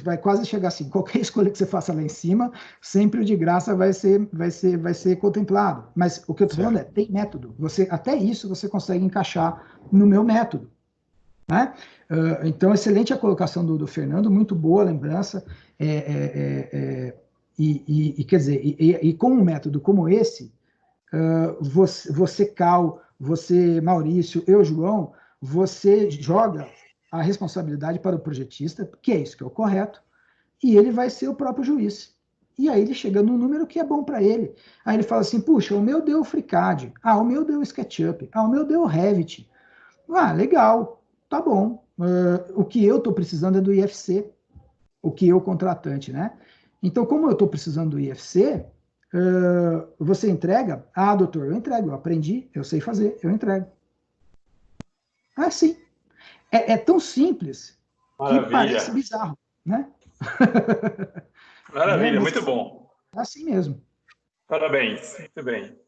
vai quase chegar assim, qualquer escolha que você faça lá em cima, sempre o de graça vai ser contemplado. Mas o que eu estou falando tem método. Até isso você consegue encaixar no meu método. Né? Então, excelente a colocação do Fernando, muito boa a lembrança. Quer dizer, e com um método como esse, você, Cal, você, Maurício, eu, João, você joga a responsabilidade para o projetista, que é isso que é o correto, e ele vai ser o próprio juiz. E aí ele chega num número que é bom para ele. Aí ele fala assim, puxa, o meu deu o FreeCAD, o meu deu o SketchUp, o meu deu o Revit. Legal, tá bom. O que eu estou precisando é do IFC, o que eu, contratante, né? Então, como eu estou precisando do IFC, você entrega? Doutor, eu entrego, eu aprendi, eu sei fazer, eu entrego. Sim. É tão simples Maravilha. que parece bizarro, né? Maravilha, muito bom. É assim mesmo. Parabéns, muito bem.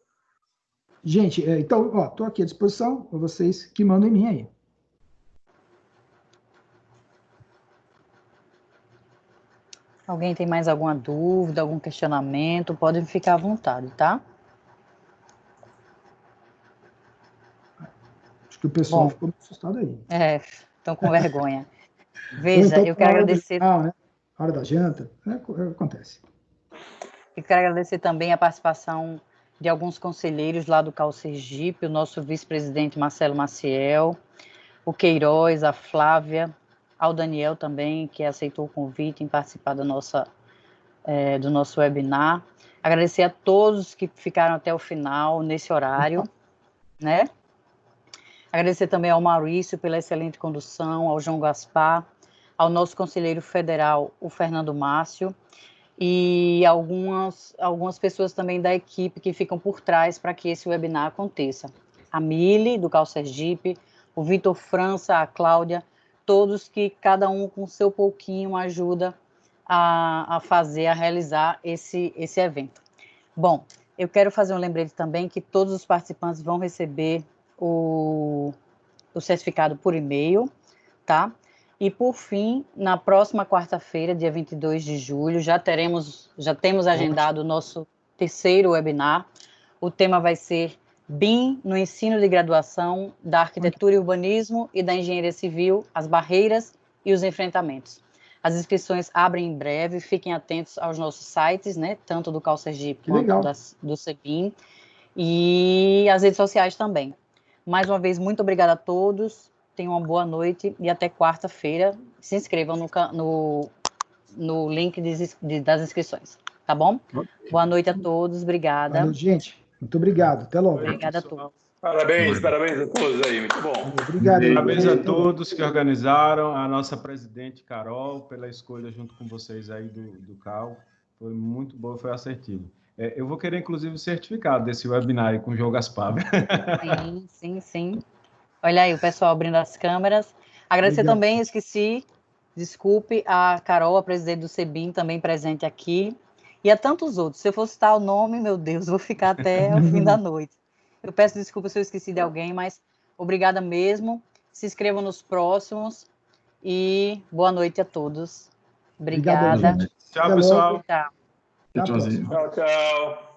Gente, então, estou aqui à disposição para vocês que mandam em mim aí. Alguém tem mais alguma dúvida, algum questionamento? Podem ficar à vontade, tá? Acho que o pessoal ficou assustado aí. Estão com vergonha. Veja, então, eu quero agradecer... né? A hora da janta, acontece. Eu quero agradecer também a participação de alguns conselheiros lá do CAU Sergipe, o nosso vice-presidente Marcelo Maciel, o Queiroz, a Flávia, ao Daniel também, que aceitou o convite em participar do nosso webinar. Agradecer a todos que ficaram até o final, nesse horário, né? Agradecer também ao Maurício pela excelente condução, ao João Gaspar, ao nosso conselheiro federal, o Fernando Márcio, e algumas pessoas também da equipe que ficam por trás para que esse webinar aconteça. A Mili, do CAU Sergipe, o Vitor França, a Cláudia, todos que cada um com seu pouquinho ajuda a realizar esse evento. Bom, eu quero fazer um lembrete também que todos os participantes vão receber o certificado por e-mail, tá? E, por fim, na próxima quarta-feira, dia 22 de julho, já temos agendado o nosso terceiro webinar. O tema vai ser BIM no ensino de graduação da arquitetura e urbanismo e da engenharia civil, as barreiras e os enfrentamentos. As inscrições abrem em breve, fiquem atentos aos nossos sites, né, tanto do CAU Sergipe quanto do CEBIM, e as redes sociais também. Mais uma vez, muito obrigada a todos, tenham uma boa noite e até quarta-feira. Se inscrevam no link das inscrições, tá bom? Boa noite a todos, obrigada. Boa noite, gente. Muito obrigado, até logo. Obrigada a todos. Parabéns a todos aí, muito bom. Obrigado. Parabéns a todos que organizaram, a nossa presidente Carol, pela escolha junto com vocês aí do CAU. Foi muito boa, foi assertivo. Eu vou querer, inclusive, o certificado desse webinar aí com o João Gaspar. Sim. Olha aí, o pessoal abrindo as câmeras. Agradecer também, eu esqueci, desculpe, a Carol, a presidente do CEBIM, também presente aqui, e a tantos outros. Se eu for citar o nome, meu Deus, vou ficar até o fim da noite. Eu peço desculpa se eu esqueci de alguém, mas obrigada mesmo. Se inscrevam nos próximos e boa noite a todos. Obrigada. Tchau, pessoal. Tchau. Até a próxima. Tchau.